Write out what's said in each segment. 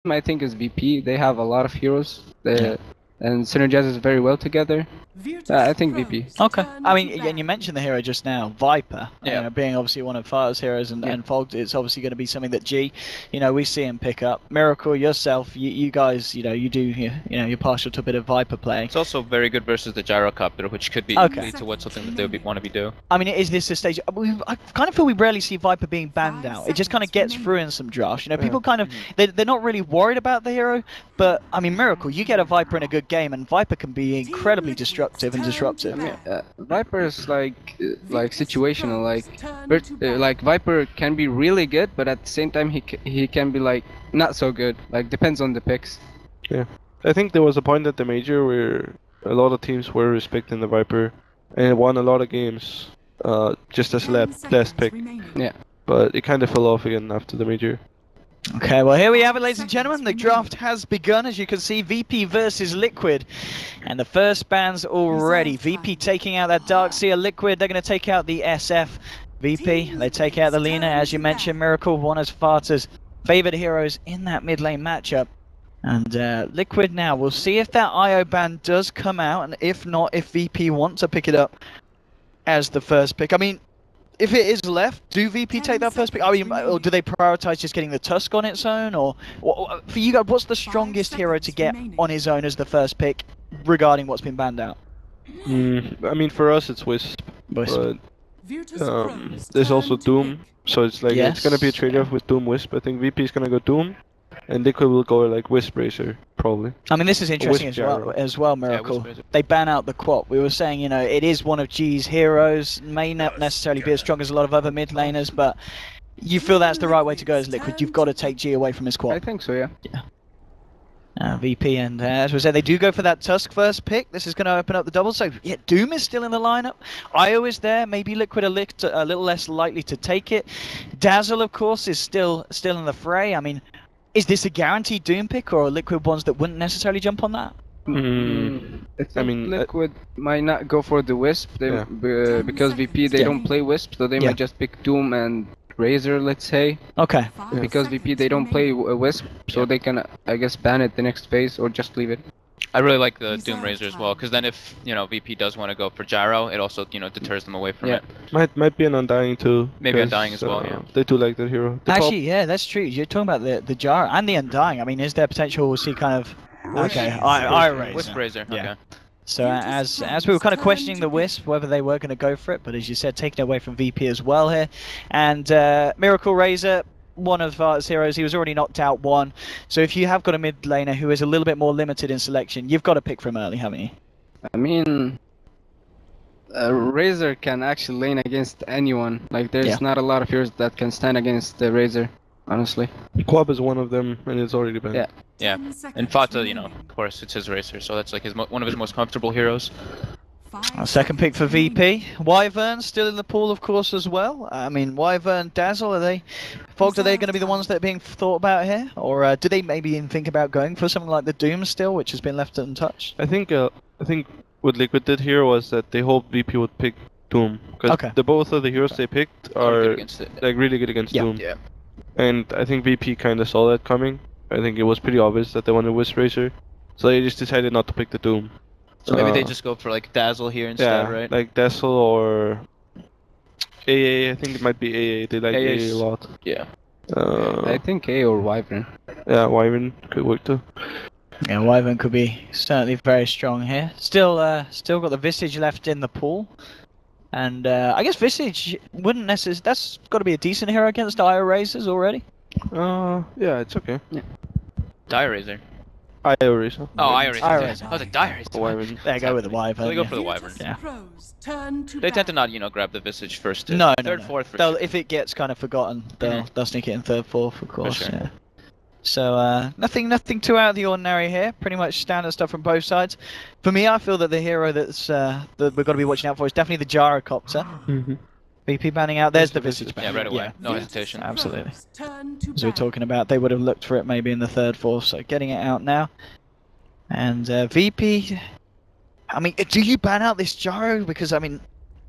I think is VP. They have a lot of heroes. Yeah. And synergizes very well together. I think VP. Okay. I mean, and you mentioned the hero just now, Viper. Yeah. Being obviously one of Fire's heroes and Fog, it's obviously going to be something that G, we see him pick up. Miracle, yourself, you guys, you do, you're partial to a bit of Viper play. It's also very good versus the gyrocopter, which could be lead to what something that they would want to be doing. I mean, is this a stage? I kind of feel we rarely see Viper being banned out. It just kind of gets through in some drafts. People kind of they're not really worried about the hero, but I mean, Miracle, you get a Viper in a good game, and Viper can be incredibly destructive and disruptive. Viper is like situational. Like Viper can be really good, but at the same time he can be like not so good. Like depends on the picks. Yeah, I think there was a point at the major where a lot of teams were respecting the Viper and won a lot of games just as last pick. Yeah, but it kind of fell off again after the major. Okay, well here we have it, ladies and gentlemen. The draft has begun, as you can see. VP versus Liquid, and the first ban's already. VP taking out that Darkseer. Liquid, they're going to take out the SF. VP, they take out the Lina, as you mentioned. Miracle, one of Sparta's favored heroes in that mid lane matchup. And Liquid now, we'll see if that IO ban does come out, and if not, if VP want to pick it up as the first pick. I mean, if it is left, do VP take that first pick? I mean, or do they prioritize just getting the Tusk on its own? Or for you guys, what's the strongest hero to get on his own as the first pick regarding what's been banned out? I mean, for us it's Wisp. But there's also Doom, so it's like it's gonna be a trade-off with Doom Wisp. I think VP is gonna go Doom, and Liquid will go like Wisp Razor, probably. I mean, this is interesting as well, Miracle. They ban out the Quap. We were saying, it is one of G's heroes, may not necessarily be as strong as a lot of other mid laners, but you feel that's the right way to go as Liquid. You've got to take G away from his Quap. I think so, yeah. VP, and as we said, they do go for that Tusk first pick. This is going to open up the double. So, yeah, Doom is still in the lineup. IO is there. Maybe Liquid a little less likely to take it. Dazzle, of course, is still in the fray. I mean, is this a guaranteed Doom pick, or are Liquid ones that wouldn't necessarily jump on that? I mean, Liquid might not go for the Wisp because VP they don't play Wisp, so they might just pick Doom and Razor, let's say. Okay. Because VP they don't play a Wisp, so they can, I guess, ban it the next phase or just leave it. I really like the Doom Razor as well, because then if VP does want to go for Gyro, it also deters them away from it. Might be an Undying too. Maybe Undying as well. Yeah. They do like that hero. Actually, yeah, that's true. You're talking about the Gyro and the Undying. I mean, is there potential we'll see kind of Wisp Razor. Yeah. So as we were kind of questioning the Wisp, whether they were going to go for it, but as you said, taking it away from VP as well here. And Miracle Razor, one of Varta's heroes, he was already knocked out one. So if you have got a mid laner who is a little bit more limited in selection, you've got to pick from early, haven't you? I mean, Razor can actually lane against anyone. Like, there's not a lot of heroes that can stand against the Razor, honestly. Quab is one of them, and it's already banned. Yeah, and Fata, of course, it's his Razor, so that's like one of his most comfortable heroes. A second pick for VP. Wyvern still in the pool, of course, as well. I mean, Wyvern, Dazzle, are they going to be the ones that are being thought about here? Or do they maybe even think about going for something like the Doom still, which has been left untouched? I think what Liquid did here was that they hoped VP would pick Doom. Because both of the heroes they picked are like really good against Doom. Yeah. And I think VP kind of saw that coming. I think it was pretty obvious that they wanted Wisp Razor. So they just decided not to pick the Doom. So maybe they just go for like Dazzle here instead, right? Like Dazzle or AA. I think it might be AA. They like AA a lot. Yeah. I think A or Wyvern. Yeah, Wyvern could work too. Yeah, Wyvern could be certainly very strong here. Still got the Visage left in the pool. And I guess Visage wouldn't necessarily... That's got to be a decent hero against IO Razors already. Yeah, it's okay. Yeah. Dire Razor. IO Razor. Oh, IO Razor. I was like, Dire Razor. Wyvern. There you go with the Wyvern. They go for the Wyvern. Yeah. They tend to not, grab the Visage first. No, third, fourth. If it gets kind of forgotten, they'll sneak it in third, fourth, of course. Sure. Yeah. So nothing too out of the ordinary here. Pretty much standard stuff from both sides. For me, I feel that the hero that we've got to be watching out for is definitely the Gyrocopter. VP banning out. There's the Visage ban. Yeah, right away. No hesitation. Absolutely. As we're talking about, they would have looked for it maybe in the third, fourth. So getting it out now. And VP. I mean, do you ban out this Gyro? Because I mean,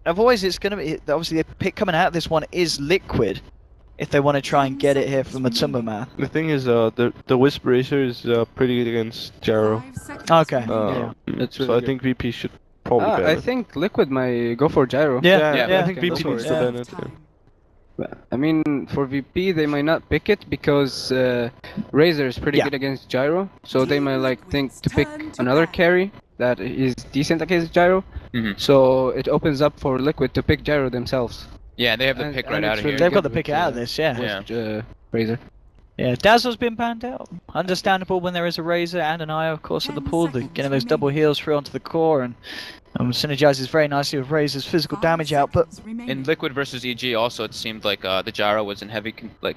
otherwise it's going to be obviously the pick coming out of this one is Liquid. if they want to try and get it here from a Tumba man. The thing is, the Wisp Racer is pretty good against Gyro. Okay. Yeah. That's so really I good. think VP should probably ban I it. think Liquid might go for Gyro. Yeah. I think okay, VP go needs for to it. ban it. Yeah. I mean, for VP, they might not pick it because Razor is pretty good against Gyro, so they might like think to pick another carry that is decent against Gyro. So it opens up for Liquid to pick Gyro themselves. Yeah, they have the pick right out of here. They've got the pick out of this, yeah. Razor. Yeah, Dazzle's been banned out. Understandable when there is a Razor and an IO, of course, at the pool. Getting those double heals through onto the core and synergizes very nicely with Razor's physical damage output. In Liquid versus EG, also it seemed like the Gyro was in heavy,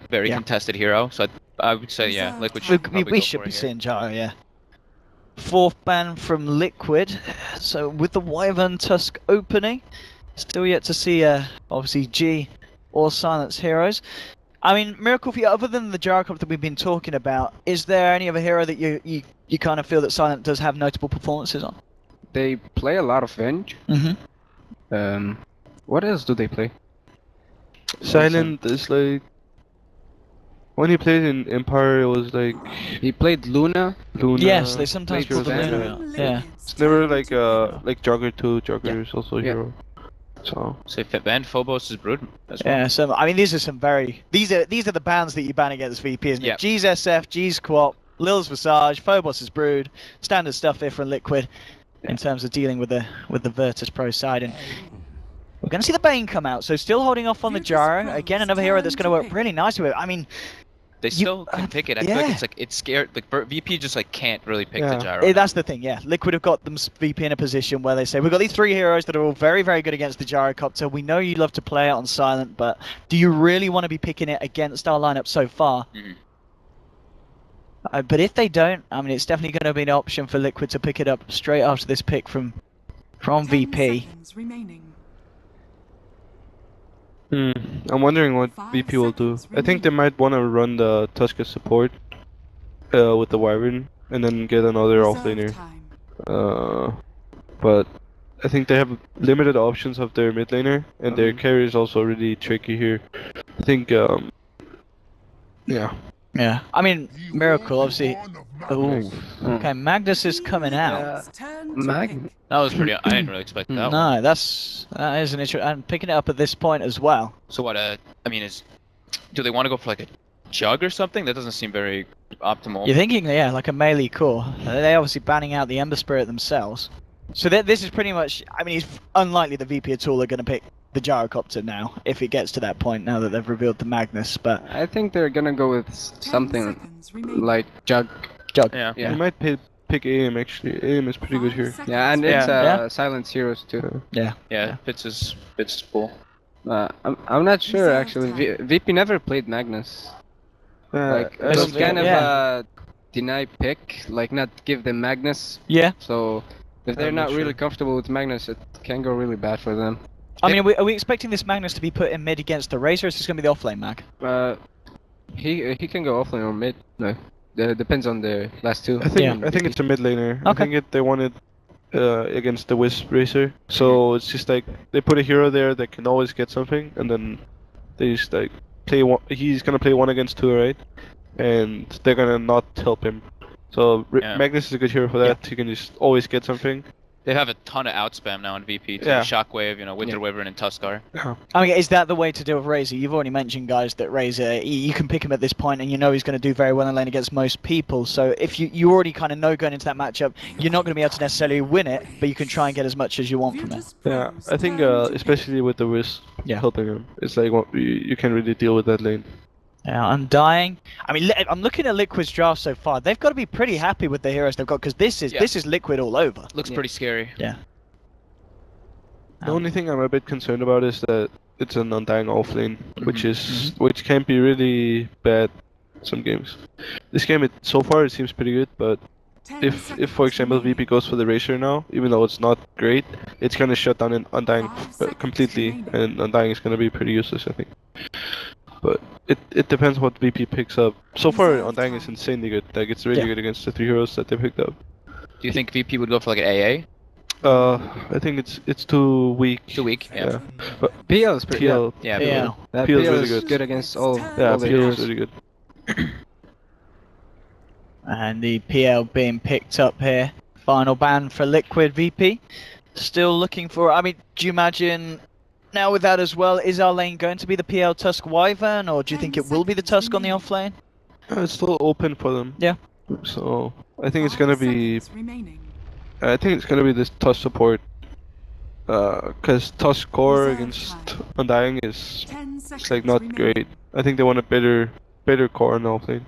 very contested hero. So I would say, yeah, Liquid should probably we go should for be it here. seeing Gyro, yeah. 4th ban from Liquid. So with the Wyvern Tusk opening, still yet to see obviously G or Silence heroes. I mean, Miracle, for you, other than the Gyrocopter that we've been talking about, is there any other hero that you kind of feel that Silent does have notable performances on? They play a lot of Venge. What else do they play? Silent is like... When he played in Empire, it was like... He played Luna. Yes, they sometimes Nature pull the of Luna Venge. out. Yeah. It's never like Jogger 2, Jogger is also a hero. So if it banned Phobos is Brood as well. Yeah, so I mean these are some these are the bans that you ban against VP, isn't it? G's SF, G's Quap, Lil's Visage, Phobos is Brood, standard stuff there from Liquid in terms of dealing with the Virtus.Pro side. And we're gonna see the Bane come out, so still holding off on the Gyro. Again, another hero that's gonna work really nicely with it. I mean, they still can pick it. I feel like it's scared. Like VP just can't really pick the Gyro. That's the thing, yeah. Liquid have got them VP in a position where they say we've got these 3 heroes that are all very, very good against the Gyrocopter. We know you love to play it on Silent, but do you really want to be picking it against our lineup so far? But if they don't, I mean, it's definitely going to be an option for Liquid to pick it up straight after this pick from VP. I'm wondering what VP will do. I think they might want to run the Tusk as support with the Wyvern and then get another offlaner. But I think they have limited options of their mid laner, and their carry is also really tricky here. I think, Yeah, I mean, Miracle, obviously. Ooh. Okay, Magnus is coming out. Magnus? That was pretty. I didn't really expect that. No, that is an issue, and picking it up at this point as well. So what? I mean, do they want to go for like a Jug or something? That doesn't seem very optimal. You're thinking, yeah, like a melee core. They're obviously banning out the Ember Spirit themselves. So this is pretty much. I mean, it's unlikely the VP at all are going to pick the Gyrocopter now, if it gets to that point now that they've revealed the Magnus, but... I think they're gonna go with something like Jug. Yeah. You might pick AM actually. AM is pretty good here. Yeah, and it's Silence Heroes too. Yeah, Fitz is full. I'm not sure actually. VP never played Magnus. Like, it's kind of a deny pick, like not give them Magnus. Yeah. So if they're not really comfortable with Magnus, it can go really bad for them. I mean, are we expecting this Magnus to be put in mid against the Razor, or is this going to be the offlane mag? He can go offlane or mid. No, depends on the last two. I think it's a mid laner. Okay. I think they wanted against the Wisp Racer. So it's just like they put a hero there that can always get something, and then they just like play one. He's gonna play 1 against 2, right? And they're gonna not help him. So Magnus is a good hero for that. He can just always get something. They have a ton of outspam now in VP. Shockwave, Winter Wyvern, and Tuskar. I mean, is that the way to deal with Razor? You've already mentioned, guys, that Razor, you can pick him at this point and you know he's going to do very well in lane against most people. So if you already kind of know going into that matchup, you're not going to be able to necessarily win it, but you can try and get as much as you want from it. Yeah, I think especially with the Wisp helping him, it's like you can really deal with that lane. Yeah, Undying. I mean, I'm looking at Liquid's draft so far. They've got to be pretty happy with the heroes they've got, because this is Liquid all over. Looks pretty scary. Yeah. The only thing I'm a bit concerned about is that it's an Undying offlane, which can be really bad some games. This game, so far, it seems pretty good, but if for example VP goes for the Razor now, even though it's not great, it's gonna shut down an Undying completely, and Undying is gonna be pretty useless, I think. But it depends what VP picks up. So far, Undying is insanely good. Like, it's really good against the 3 heroes that they picked up. Do you think VP would go for like an AA? I think it's too weak. Too weak. Yeah. But PL is pretty. PL. Yeah. PL. That PL is PL really is good. good against all. Yeah, all the PL heroes. is really good. And the PL being picked up here. Final ban for Liquid VP. Still looking for. I mean, do you imagine now with that as well? Is our lane going to be the PL Tusk Wyvern, or do you think it will be the Tusk on the off lane? It's still open for them. Yeah. So I think it's gonna be. I think it's gonna be this Tusk support. Cause Tusk core against Undying is it's like not great. I think they want a better core on the off lane.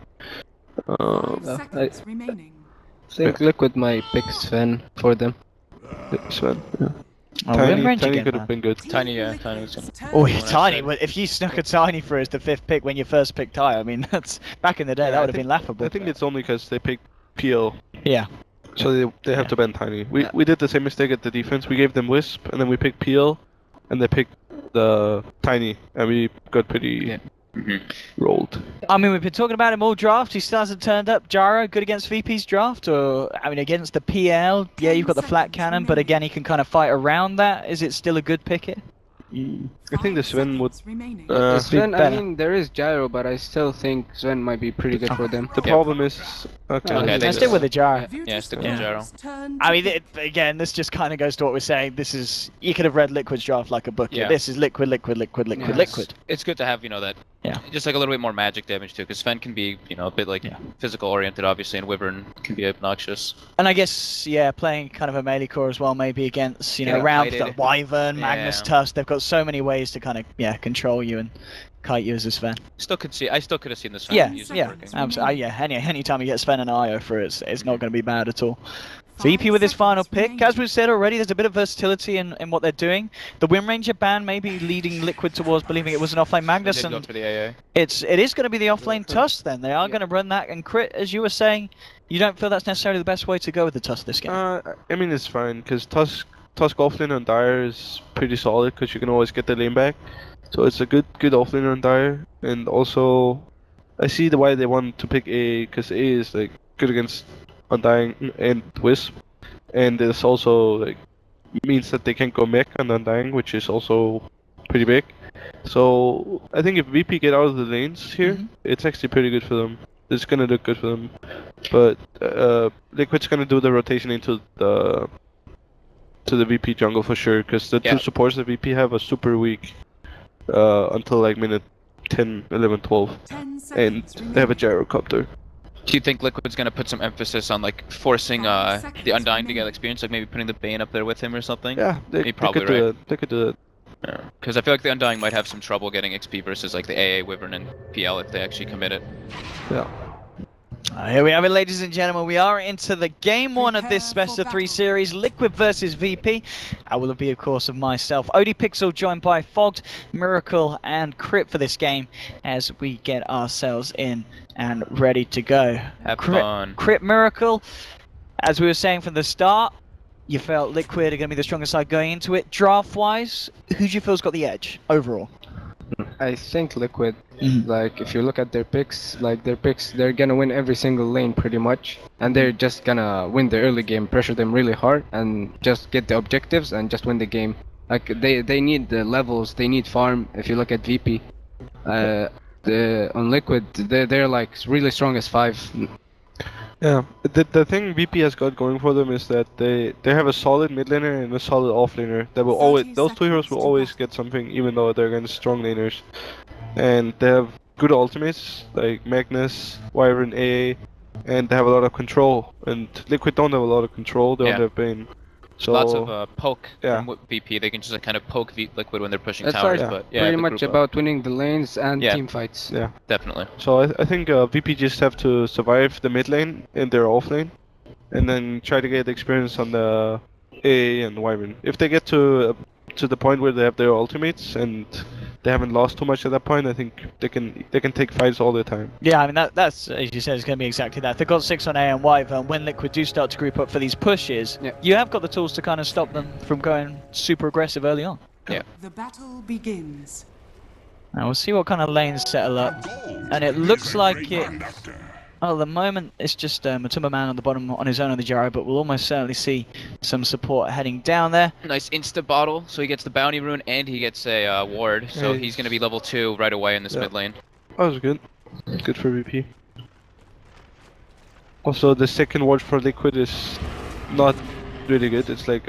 I think Liquid might pick Sven for them. Sven, yeah. Oh, Tiny could have been good. Tiny, yeah. Tiny was gonna... Oh, Tiny. Well, if you snuck a Tiny for as the 5th pick when you first picked Ty, I mean, that's back in the day. That would have been laughable. I think it's only because they picked PL. Yeah. So they have to ban Tiny. We did the same mistake at the defense. We gave them Wisp, and then we picked PL, and they picked the Tiny, and we got pretty rolled. I mean, we've been talking about him all draft. He still hasn't turned up. Gyro, good against VP's draft, or I mean, against the PL. Yeah, you've got the flat cannon, but again, he can kind of fight around that. Is it still a good pick here? I think the Sven would. Sven, I mean, there is Gyro, but I still think Sven might be pretty good for them. The problem is. Okay, stick with the Gyro. Yeah, stick with the Gyro. I mean, again, this just kind of goes to what we're saying. This is, you could have read Liquid's draft like a book. Yeah. This is Liquid. It's good to have, you know, that. Yeah. Just like a little bit more magic damage too, because Sven can be, you know, a bit like physical oriented, obviously, and Wyvern can be obnoxious. And I guess, yeah, playing kind of a melee core as well, maybe against, you know, round like Wyvern, Magnus Tusk. They've got so many ways to kind of, control you and kite you as a Sven. I still could have seen the Sven working. Absolutely. Any time you get Sven and IO for it, it's not going to be bad at all. VP with his final pick. As we've said already, there's a bit of versatility in what they're doing. The Wind Ranger ban maybe leading Liquid towards believing it was an offlane Magnus, and for the AA. it is going to be the offlane Tusk then. They are going to run that, and Crit, as you were saying, you don't feel that's necessarily the best way to go with the Tusk this game? I mean, it's fine, because Tusk offlane on Dire is pretty solid, because you can always get the lane back. So it's a good offlane on Dire, and also I see why they want to pick A, because A is like good against Undying and Wisp, and it's also like means that they can go mech on Undying, which is also pretty big. So I think if VP get out of the lanes here, it's actually pretty good for them. It's gonna look good for them, but Liquid's gonna do the rotation into the VP jungle for sure, because the two supports that VP have are super weak until like minute 10, 11, 12, and they have a gyrocopter. Do you think Liquid's gonna put some emphasis on like forcing the Undying to get experience, like maybe putting the Bane up there with him or something? Yeah, they could do that. They could do that. Yeah, because I feel like the Undying might have some trouble getting XP versus like the AA, Wyvern, and PL if they actually commit it. Yeah. Here we have it, ladies and gentlemen. We are into the game 1 of this best of 3 series, Liquid versus VP. I will be, of course, of myself, ODPixel, joined by Fogged, Miracle, and Crit for this game as we get ourselves in and ready to go. Have fun. Crit, Miracle, as we were saying from the start, you felt Liquid are going to be the strongest side going into it. Draft-wise, who do you feel's got the edge overall? I think Liquid, like if you look at their picks, they're gonna win every single lane pretty much, and they're just gonna win the early game, pressure them really hard, and just get the objectives and just win the game. Like they need the levels, they need farm. If you look at VP, on Liquid, they're like really strong as 5. Yeah, the thing VP has got going for them is that they have a solid mid laner and a solid off laner. That will always, those two heroes will always get something, even though they're against strong laners. And they have good ultimates like Magnus, Wyvern, AA, and they have a lot of control. And Liquid don't have a lot of control. They don't have Bane. So lots of poke from VP. They can just kind of poke Liquid when they're pushing towers. Like, but pretty much about winning the lanes and team fights. Yeah, definitely. So I think VP just have to survive the mid lane in their off lane, and then try to get experience on the AA and Wyvern. If they get to the point where they have their ultimates and they haven't lost too much at that point, I think they can take fights all the time. Yeah, I mean that's as you said, it's going to be exactly that. They've got 6 on A and Wyvern. When Liquid do start to group up for these pushes, you have got the tools to kind of stop them from going super aggressive early on. Yeah. The battle begins. Now we'll see what kind of lanes settle up, and it looks like it Oh, at the moment it's just Matumba Man on the bottom on his own on the gyro, but we'll almost certainly see some support heading down there. Nice insta bottle, so he gets the bounty rune and he gets a ward, so he's going to be level 2 right away in this mid lane. That was good. Good for VP. Also, the second ward for Liquid is not really good. It's like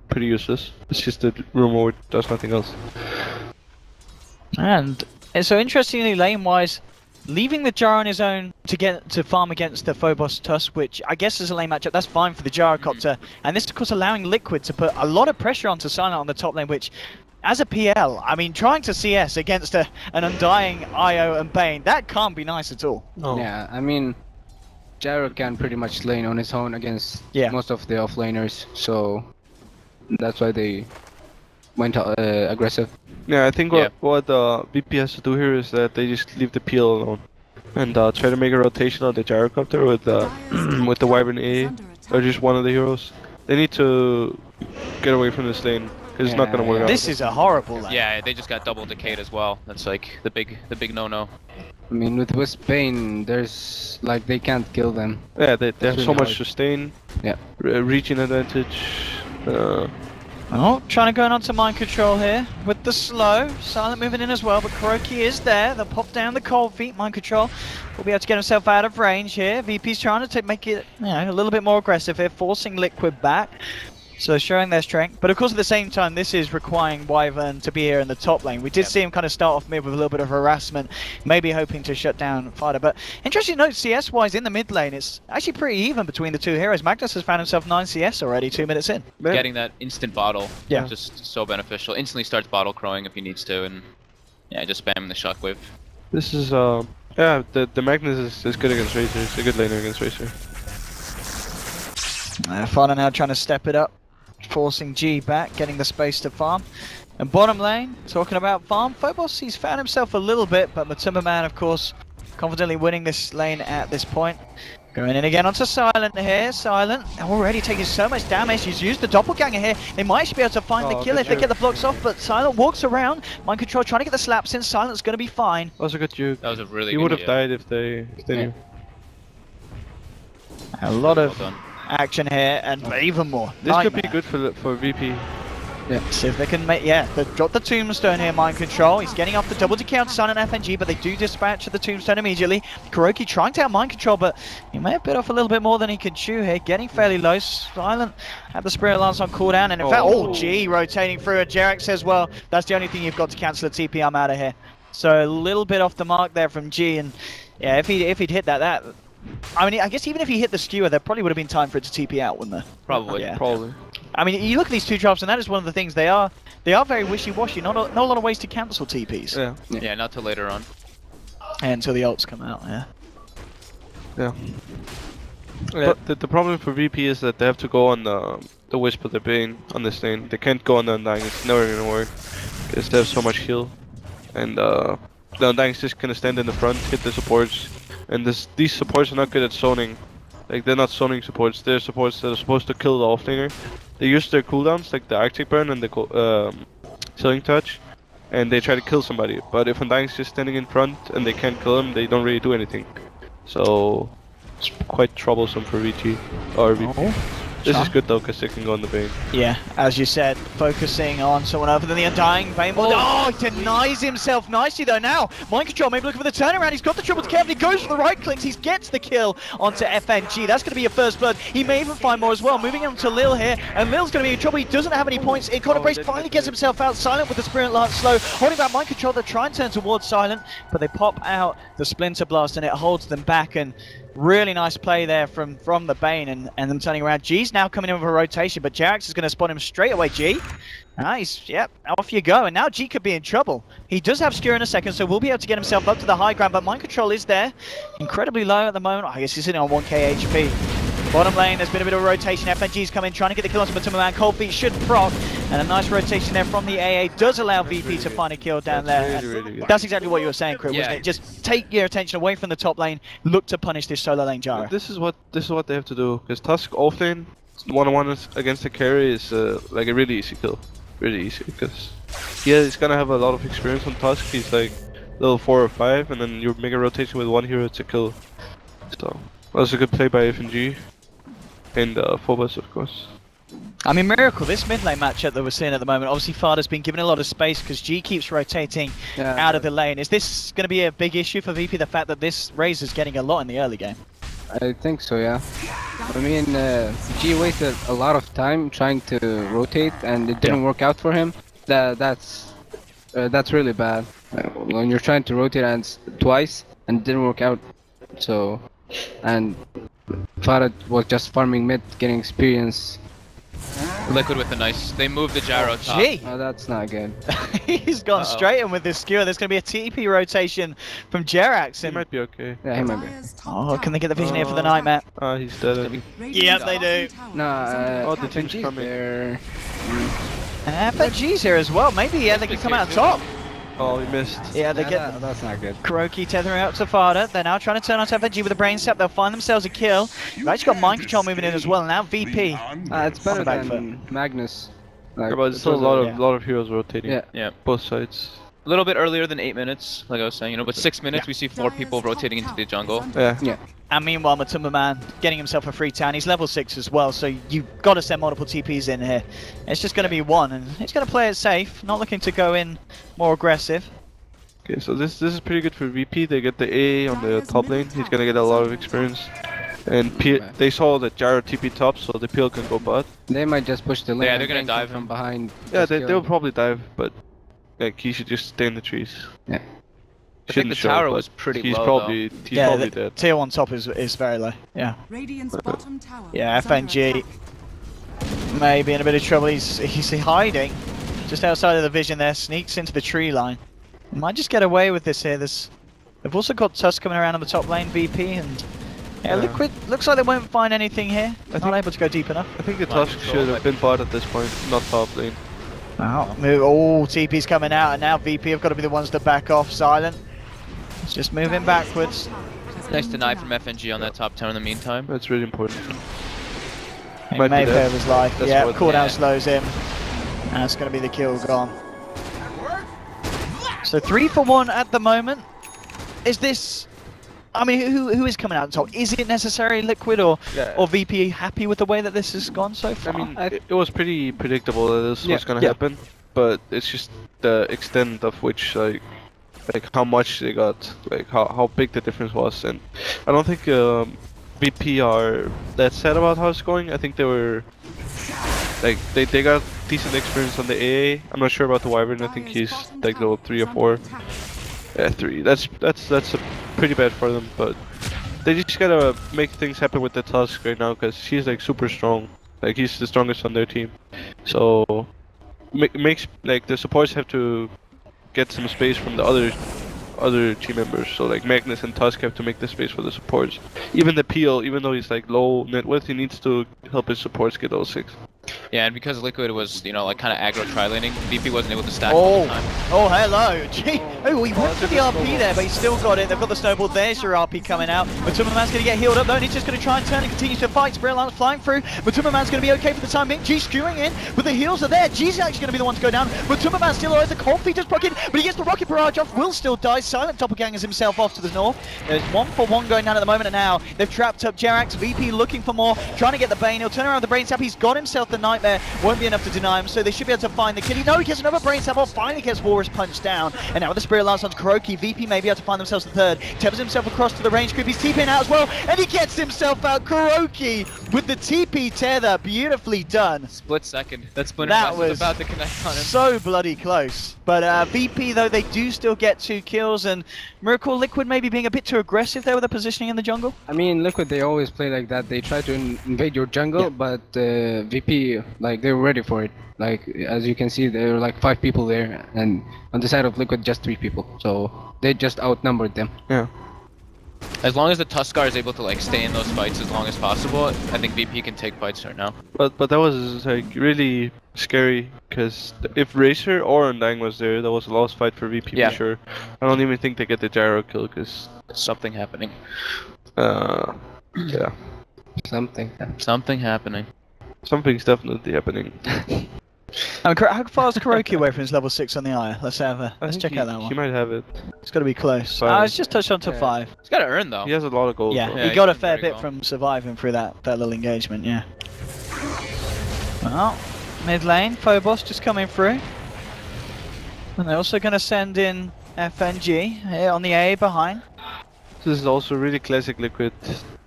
pretty useless. It's just the room ward does nothing else. And so interestingly, lane-wise, leaving the Gyro on his own to get to farm against the Phobos Tusk, which I guess is a lane matchup, that's fine for the Gyrocopter. And this, of course, allowing Liquid to put a lot of pressure onto Silent on the top lane, which, as a PL, I mean, trying to CS against an Undying, IO, and Bane, that can't be nice at all. Oh. Yeah, I mean, Gyro can pretty much lane on his own against most of the offlaners, so that's why they went aggressive. Yeah, I think what VP has to do here is that they just leave the PL alone and try to make a rotation on the Gyrocopter with with the Wyvern A or just one of the heroes. They need to get away from this lane because it's not gonna work out. This is a horrible lane. Yeah, they just got double decayed as well. That's like the big no-no. I mean, with Wisp Bane, there's like they can't kill them. Yeah, they have so much sustain. Yeah, reaching advantage. Oh, trying to go on to mind control here with the slow. Silent moving in as well, but Kuroki is there. They'll pop down the cold feet. Mind control will be able to get himself out of range here. VP's trying to make it a little bit more aggressive here, forcing Liquid back. So showing their strength, but of course at the same time this is requiring Wyvern to be here in the top lane. We did see him kind of start off mid with a little bit of harassment, maybe hoping to shut down Fighter. But interesting to note, CS wise in the mid lane, it's actually pretty even between the two heroes. Magnus has found himself 9 CS already, 2 minutes in. Getting that instant bottle, just so beneficial. Instantly starts bottle crowing if he needs to, and just spamming the shockwave. This is the Magnus is good against Razor. It's a good laner against Razor. Fighter now trying to step it up, forcing G back, getting the space to farm. And bottom lane, talking about farm, Phobos, he's found himself a little bit, but Matumba Man, of course, confidently winning this lane at this point. Going in again onto Silent here. Silent already taking so much damage. He's used the doppelganger here. They might actually be able to find the kill if they get the blocks off, but Silent walks around. Mind control trying to get the slaps in. Silent's going to be fine. That was a good juke. That was a really good. He would have died if they knew. A lot of action here, and even more. This could be good for VP. Yeah. See if they can make, they drop the tombstone here, mind control. He's getting off the double decount Silent FNG, but they do dispatch the tombstone immediately. Kuroki trying to out mind control, but he may have bit off a little bit more than he could chew here. Getting fairly low. Silent had the Spirit Lance on cooldown, and in fact, G rotating through, and Jarek says, well, that's the only thing you've got to cancel the TP, I'm out of here. So a little bit off the mark there from G, and yeah, if he'd hit that I mean, I guess even if he hit the skewer, there probably would have been time for it to TP out, wouldn't there? Probably. Yeah. Probably. I mean, you look at these two drops, and that is one of the things they are very wishy-washy. Not a lot of ways to cancel TPs. Yeah, not till later on. Until the ults come out. Yeah. But the problem for VP is that they have to go on the Wisp of the Bane on this lane. They can't go on the Undying. It's never gonna work because they have so much heal, and the Undying's just gonna stand in the front, hit the supports. And these supports are not good at zoning. Like, they're not zoning supports, they're supports that are supposed to kill the offlaner. They use their cooldowns, like the Arctic Burn and the Sealing Touch, and they try to kill somebody. But if Undying's just standing in front and they can't kill him, they don't really do anything. So, it's quite troublesome for VG, or VP. This is good though, because they can go on the Bane. Yeah, as you said, focusing on someone other than the Undying. Bane he denies himself nicely though now. Mind control, maybe looking for the turnaround. He's got the triple to he goes for the right clicks. He gets the kill onto FNG. That's going to be a first blood. He may even find more as well. Moving on to Lil here, and Lil's going to be in trouble. He doesn't have any points. Brace finally gets himself out. Silent with the Spirit Lance slow. Holding back mind control, they try and turn towards Silent, but they pop out the Splinter Blast and it holds them back. And really nice play there from the Bane and them turning around. G's now coming in with a rotation, but Jax is going to spot him straight away. G. Nice. Yep. Off you go. And now G could be in trouble. He does have Skewer in a second, so we'll be able to get himself up to the high ground, but mind control is there. Incredibly low at the moment. I guess he's sitting on 1k HP. Bottom lane, there's been a bit of a rotation. FNG's come in, trying to get the kill onto Matumba Man. Cold Feet should proc, and a nice rotation there from the AA does allow VP to find a kill down there. Really good. That's exactly what you were saying, Chris, wasn't it? Just take your attention away from the top lane, look to punish this solo lane Gyro. This is what they have to do, because Tusk offlane, one-on-one against the carry is like a really easy kill. Really easy, because he's gonna have a lot of experience on Tusk. He's like level 4 or 5, and then you make a rotation with one hero to kill. So that was a good play by FNG and Phobos, of course. I mean, Miracle, this mid lane matchup that we're seeing at the moment, obviously Fada's been given a lot of space because G keeps rotating out of the lane. Is this going to be a big issue for VP, the fact that this Razor's getting a lot in the early game? I think so, yeah. I mean, G wasted a lot of time trying to rotate and it didn't work out for him. That's really bad. When you're trying to rotate and twice and it didn't work out, so... And Fada was just farming mid, getting experience. Liquid with a nice. They moved the gyro top. Gee. Oh, that's not good. He's gone straight in with this skewer. There's going to be a TP rotation from Jerax. He might be okay. Yeah, he might be. Oh, can they get the vision here for the Nightmare? He's dead. Yep, they do. No, the team's coming. There. FNG's here as well. Maybe they can come out top. Oh, he missed. Yeah, they get that's not good. Kuroki tethering out to Fada. They're now trying to turn on to FNG with a brain sap. They'll find themselves a kill. They've actually got mind control moving in as well. Now VP. It's better than Magnus. Like, yeah, but there's still a lot of heroes rotating. Yeah. Both sides. A little bit earlier than 8 minutes, like I was saying, you know, but 6 minutes we see 4 people rotating into the jungle. Yeah. And meanwhile, Matumba Man getting himself a free town. He's level 6 as well, so you've got to send multiple TPs in here. It's just going to be one, and he's going to play it safe, not looking to go in more aggressive. Okay, so this is pretty good for VP. They get the A on the top lane. He's going to get a lot of experience. And they saw that Gyro TP top, so the PL can go bot. They might just push the lane. Yeah, they're going to dive from behind. Yeah, they'll probably dive, but like he should just stay in the trees. Yeah. I think the tower was pretty he's low, probably dead. Tier 1 top is very low. Yeah. Yeah, FNG may be in a bit of trouble. He's hiding just outside of the vision there. Sneaks into the tree line. Might just get away with this here. They've also got Tusk coming around on the top lane, VP, and Liquid looks like they won't find anything here. Not able to go deep enough. I think the Tusk should have been bot at this point, not top lane. Wow. Oh, TP's coming out, and now VP have got to be the ones to back off. Silent. It's just moving backwards. Nice deny from FNG on that top tower in the meantime. That's really important. He may pay his life. That's yeah, cooldown slows him. And it's going to be the kill gone. So 3 for 1 at the moment. Is this... I mean, who is coming out on top? Is it necessarily Liquid or VP happy with the way that this has gone so far? I mean, it was pretty predictable that this was going to happen, but it's just the extent of which, like how much they got, like how big the difference was, and I don't think VP are that sad about how it's going. I think they were, like, they got decent experience on the AA. I'm not sure about the Wyvern. I think he's like level 3 or 4. Yeah, 3. That's pretty bad for them, but they just gotta make things happen with the Tusk right now because she's like super strong. Like he's the strongest on their team, so makes like the supports have to get some space from the other team members. So like Magnus and Tusk have to make the space for the supports. Even the PL, even though he's like low net worth, he needs to help his supports get those 6. Yeah, and because Liquid was, you know, like kind of aggro tri-laning, VP wasn't able to stack all the time. Oh, hello. Gee. Oh, he went for the RP there, but he still got it. They've got the snowball. There's your RP coming out. Matumba Man's going to get healed up, though, and he's just going to try and turn and continue to fight. Spirit Lance flying through. Matumba Man's going to be okay for the time being. G skewing in, but the heals are there. G's actually going to be the one to go down. Matumba Man's still alive. The cold feet just broken, but he gets the rocket barrage off. Will still die. Silent doppelgangers himself off to the north. There's 1 for 1 going down at the moment, and now they've trapped up Jerax. VP looking for more, trying to get the Bane. He'll turn around with the Brain Sap. He's got himself the Nightmare. Won't be enough to deny him, so they should be able to find the kitty. No, he gets another Brain Sap. Finally gets Walrus punched down, and now with the Spirit Lance on Kuroki, VP may be able to find themselves the third. Tethers himself across to the range creep. He's TPing out as well, and he gets himself out. Kuroki with the TP tether, beautifully done. Split second. That was about to connect on him. So bloody close. But VP though, they do still get 2 kills, and Miracle Liquid maybe being a bit too aggressive there with the positioning in the jungle. I mean, Liquid, they always play like that. They try to invade your jungle, but VP, like, they were ready for it. Like, as you can see, there were like 5 people there, and on the side of Liquid, just 3 people. So they just outnumbered them. Yeah. As long as the Tuskar is able to like stay in those fights as long as possible, I think VP can take fights right now. But that was like really scary because if Racer or Undying was there, that was a lost fight for VP for sure. I don't even think they get the gyro kill because something happening. Yeah. Something happening. Something happening. Something's definitely happening. How far is Kuroki away from his level 6 on the eye? Let's check out that one. He might have it. It's got to be close. It's just touched on to 5. He's got to earn though. He has a lot of gold. Yeah, he got a fair bit from surviving through that little engagement. Yeah. Well, mid lane, Phobos just coming through, and they're also going to send in FNG here on the A behind. This is also really classic Liquid.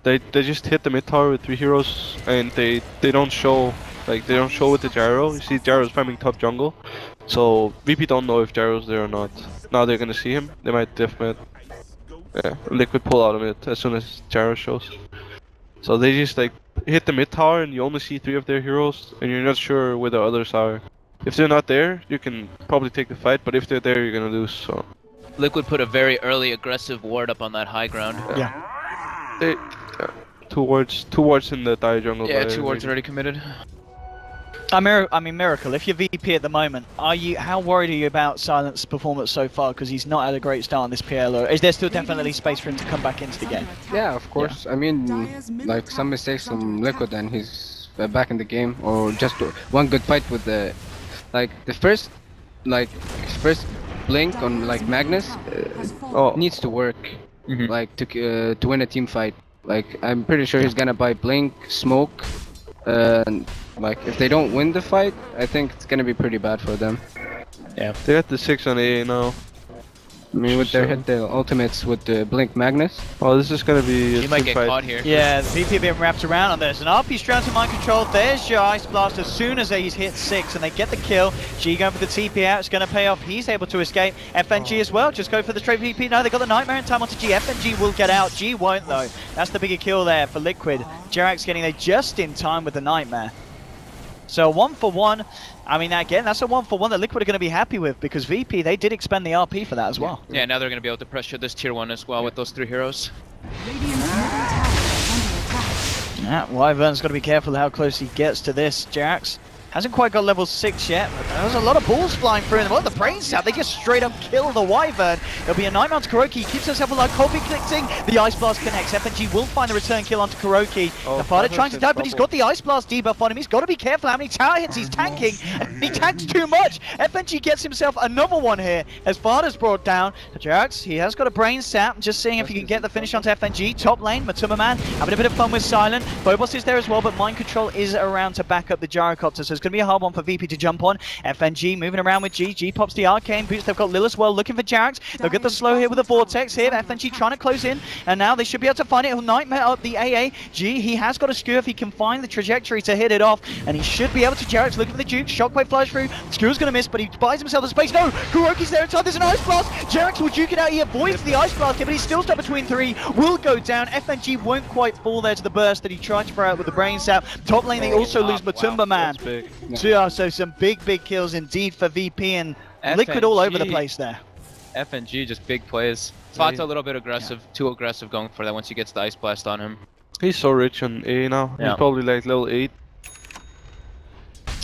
They just hit the mid tower with 3 heroes, and they don't show. Like, they don't show with the gyro. You see Gyro's farming top jungle. So, VP don't know if Gyro's there or not. Now they're gonna see him. They might diff mid. Yeah, Liquid pull out of mid as soon as Gyro shows. So they just like hit the mid tower and you only see 3 of their heroes and you're not sure where the others are. If they're not there, you can probably take the fight, but if they're there, you're gonna lose, so. Liquid put a very early aggressive ward up on that high ground. Yeah. They, two wards in the dire jungle. Yeah, 2 wards already committed. I mean, Miracle, if you're VP at the moment, how worried are you about Silent's performance so far? Because he's not had a great start on this PL, or is there still definitely space for him to come back into the game? Yeah, of course. Yeah. I mean, like some mistakes from Liquid and he's back in the game, or just one good fight with the first blink on like Magnus needs to work, like to win a team fight. Like I'm pretty sure he's gonna buy blink, smoke, and like if they don't win the fight, I think it's gonna be pretty bad for them. Yeah. They got the 6 on AA now. I mean, with their ultimates with the Blink Magnus. Oh, this is gonna be a You might get fight. caught here. Yeah, the VP being wrapped around on this. And RP straight to mind control. There's your Ice Blast as soon as he's hit 6 and they get the kill. G going for the TP out. It's going to pay off. He's able to escape. FNG as well. Just go for the straight VP. No, they got the Nightmare in time onto G. FNG will get out. G won't though. That's the bigger kill there for Liquid. Jerax getting there just in time with the Nightmare. So 1-for-1. I mean, again, that's a 1-for-1 that Liquid are going to be happy with because VP, they did expend the RP for that as well. Yeah, now they're going to be able to pressure this tier 1 as well with those 3 heroes. Yeah, Wyvern's got to be careful how close he gets to this. Jerax hasn't quite got level 6 yet, but there's a lot of balls flying through. And the brain sap, they just straight up kill the Wyvern. There'll be a Nightmare onto Kuroki. He keeps himself alive. Colby clicking. The Ice Blast connects. FNG will find the return kill onto Kuroki. The fighter trying to die, but he's got the Ice Blast debuff on him. He's got to be careful how many tower hits he's tanking. And he tanks too much. FNG gets himself another one here as Farda's brought down. Jerax, he has got a brain sap. Just seeing if he can get the finish onto FNG. Top lane, Matuma Man having a bit of fun with Silent. Phobos is there as well, but Mind Control is around to back up the Gyrocopter. So it's going to be a hard one for VP to jump on. FNG moving around with G. G pops the arcane boots. They've got Lil as well looking for Jerax. They'll get the slow here with the Vortex here. FNG trying to close in. And now they should be able to find it. He'll Nightmare up the AA. G, he has got a skew if he can find the trajectory to hit it off. And he should be able to. Jerax looking for the Duke. Shockwave flies through. Skew's going to miss, but he buys himself the space. No! Kuroki's there inside. There's an Ice Blast. Jerax will Duke it out. He avoids the Ice Blast here, but he's still stuck between 3. Will go down. FNG won't quite fall there to the burst that he tried to throw out with the brain sap. Top lane, they also lose Matumba Man. So some big kills indeed for VP and Liquid all over the place there. FNG just big plays. Fata a little bit aggressive, too aggressive going for that once he gets the Ice Blast on him. He's so rich on A now. He's probably like level 8.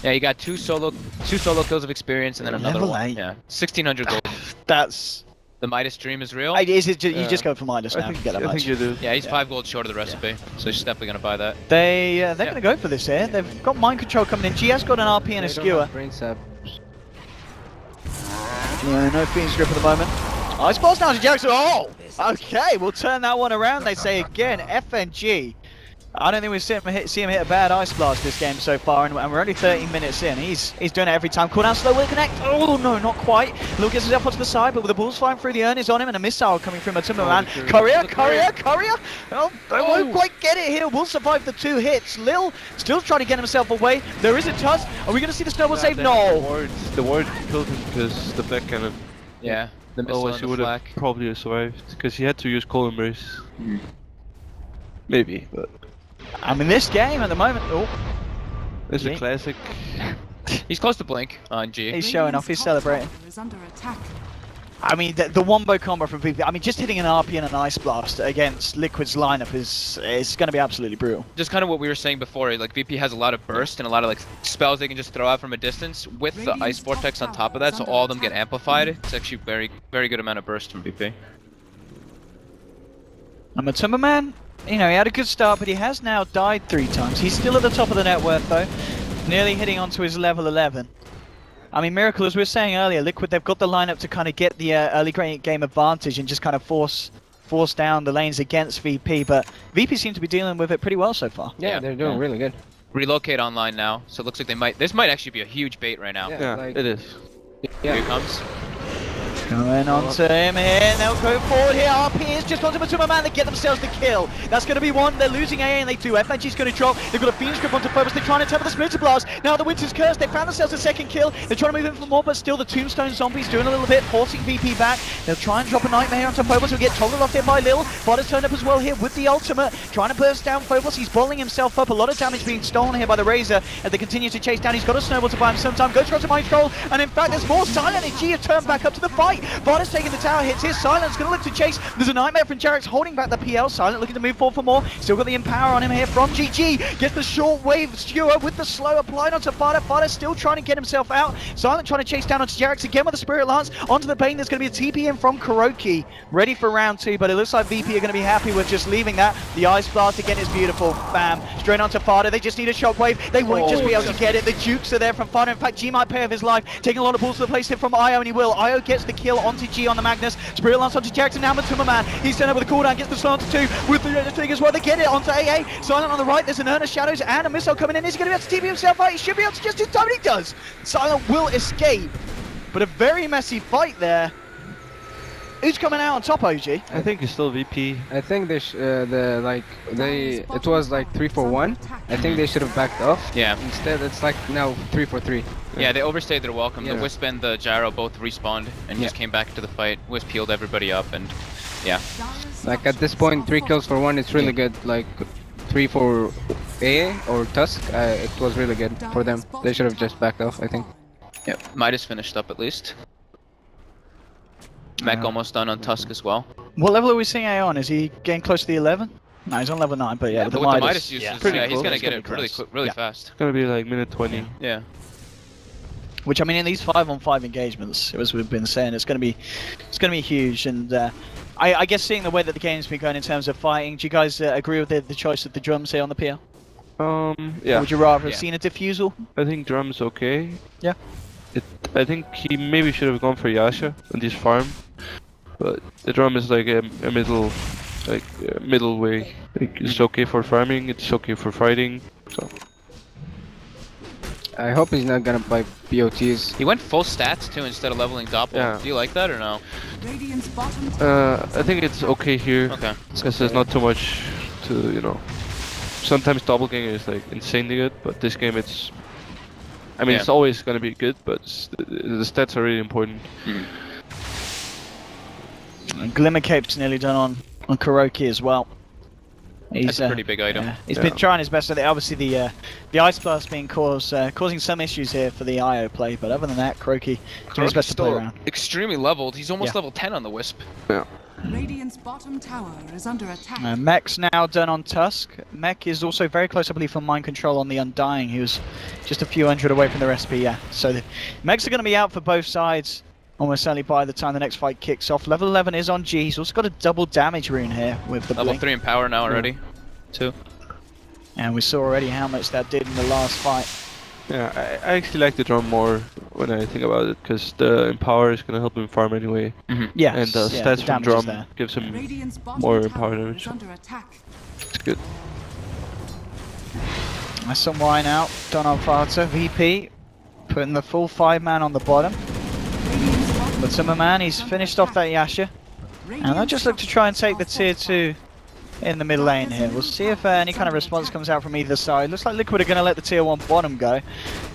Yeah, you got two solo kills of experience and then another level one. 8. Yeah, 1600 gold. That's the Midas dream is real. Is it? You just go for Midas now. Get that much. I think you do. Yeah, he's 5 gold short of the recipe, so he's definitely gonna buy that. They're gonna go for this here. They've got Mind Control coming in. G has got an RP and a skewer. Brain sap. Yeah, no Fiend's Grip at the moment. Ice Blast now to Jackson. Oh! Okay, we'll turn that one around, they say again. FNG. I don't think we've seen him hit a bad Ice Blast this game so far, and we're only 13 minutes in. He's doing it every time. Cooldown slow, will connect. Oh, no, not quite. Luke gets himself onto the side, but with the balls flying through, the urn is on him, and a missile coming from Matumba Man. Courier. Oh, they won't quite get it here. Will survive the 2 hits. Lil still trying to get himself away. There is a touch. Are we going to see the snowball save? No. The ward killed him because the back cannon. Yeah, the missile otherwise he would have probably survived because he had to use Cold Embrace. Maybe, but. I mean, this game at the moment. Oh, it's a classic. He's close to blink on G. He's showing off. He's celebrating. I mean, the wombo combo from VP. I mean, just hitting an RP and an Ice Blast against Liquid's lineup is going to be absolutely brutal. Just kind of what we were saying before. Like VP has a lot of burst and a lot of like spells they can just throw out from a distance with the Ice Vortex on top of that, so all of them get amplified. It's actually very good amount of burst from VP. And Matumba Man, you know, he had a good start, but he has now died 3 times. He's still at the top of the net worth though, nearly hitting onto his level 11. I mean, Miracle, as we were saying earlier, Liquid, they've got the lineup to kind of get the early game advantage and just kind of force down the lanes against VP, but VP seem to be dealing with it pretty well so far. Yeah, they're doing really good. Relocate online now, so it looks like this might actually be a huge bait right now. Yeah, like, it is. Here it comes. Coming onto him here, they'll go forward here, RP is just onto Matuma Man, they get themselves the kill. That's going to be one, they're losing AA and they do, FNG's going to drop, they've got a Phoenix grip onto Phobos, they're trying to temper the Splinter Blast, now the Winter's Curse, they found themselves a second kill, they're trying to move in for more, but still the Tombstone Zombies doing a little bit, forcing VP back, they'll try and drop a Nightmare here onto Phobos, who'll get toggled off here by Lil, Botta's turned up as well here with the ultimate, trying to burst down Phobos, he's bottling himself up, a lot of damage being stolen here by the Razor, as they continue to chase down, he's got a Snowball to buy him some time, goes for a Mind Troll, and in fact there's more Silent, and G have turned back up to the fight, Botta's taking the tower hits here, Silent's going to look to chase, there's a Nightmare from Jarek's holding back the PL, Silent looking to move forward for more, still got the Empower on him here from GG, gets the short wave skewer with the slow applied onto Fada, Fada still trying to get himself out, Silent trying to chase down onto Jarek's again with the Spirit Lance, onto the Bane, there's going to be a TP in from Kuroki, ready for round 2, but it looks like VP are going to be happy with just leaving that, the Ice Blast again is beautiful, bam, straight onto Fada, they just need a shockwave, they won't just be able to get it, the Jukes are there from Fada, in fact G might pay of his life, taking a lot of balls to the place here from Io, and he will, Io gets the kill onto G on the Magnus, Spirit Lance onto Jarek's, and now Matuma Man, he's turned up with a cooldown, gets the slow onto 2, with the thing as well, they get it onto AA, Silent on the right, there's an Urn of Shadows and a missile coming in, is he going to be able to TP himself out? He should be able to just do time, and he does! Silent will escape, but a very messy fight there. Who's coming out on top, OG? I think it's still VP. I think they it was like 3-4-1. I think they should have backed off. Yeah. Instead, it's like now 3-4-3. Yeah, they overstayed their welcome. Yeah. The Wisp and the Gyro both respawned and just came back to the fight. Wisp healed everybody up, and yeah. Like at this point, 3 kills for 1 is really good. Like 3 for AA or Tusk, it was really good for them. They should have just backed off, I think. Yep, Midas finished up at least. Mech almost done on Tusk as well. What level are we seeing AA on? Is he getting close to the 11? No, he's on level 9, but yeah, but the with Midas, the Midas uses, he's gonna get it really quick, really fast. It's gonna be like minute 20. Yeah. Which I mean, in these 5-on-5 engagements, as we've been saying, it's gonna be huge. And I guess seeing the way that the game's been going in terms of fighting, do you guys agree with the choice of the drums here on the PL? Yeah. Would you rather have seen a diffusal? I think drum's okay. Yeah. I think he maybe should have gone for Yasha on this farm, but the drum is like a middle way. Like, it's okay for farming, it's okay for fighting. So I hope he's not gonna buy BOTs. He went full stats too instead of leveling Doppel. Yeah. Do you like that or no? I think it's okay here. Okay. Because there's not too much to, you know. Sometimes doppelganger is like insanely good, but this game it's. I mean, it's always gonna be good, but the stats are really important. Glimmer Cape's nearly done on Kuroki as well. That's a pretty big item. Yeah. He's been trying his best with it. Obviously, the Ice Blast being causing some issues here for the IO play, but other than that, Kuroki doing his best to play around. Extremely leveled. He's almost level 10 on the Wisp. Yeah. Radiant's bottom tower is under attack. Mech's now done on Tusk. Mech is also very close, I believe, for mind control on the Undying. He was just a few hundred away from the recipe, yeah. So the Mechs are going to be out for both sides almost certainly by the time the next fight kicks off. Level 11 is on G. He's also got a double damage rune here with the Level blink. 3 in power now already, too. And we saw already how much that did in the last fight. Yeah, I actually like the drum more when I think about it, because the Empower is going to help him farm anyway. Yes, and the stats from drum gives him more Empower damage. It's good. Nice some wine out, done on Fata, VP, putting the full 5-man on the bottom. But Zimmerman, he's finished off that Yasha. And they'll just look to try and take the tier 2 in the mid lane here. We'll see if any kind of response comes out from either side. Looks like Liquid are going to let the tier 1 bottom go.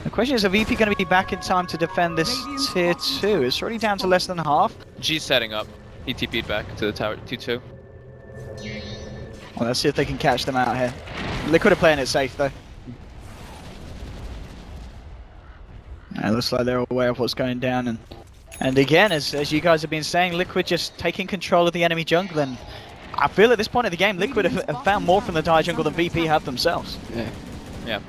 The question is, are VP going to be back in time to defend this tier 2? It's already down to less than half. G's setting up. He TP'd back to the tower 2-2. Well, let's see if they can catch them out here. Liquid are playing it safe though. It looks like they're aware of what's going down, and again, as you guys have been saying, Liquid just taking control of the enemy jungle, and I feel at this point of the game, Liquid have found more from the Dire jungle than VP have themselves. Yeah.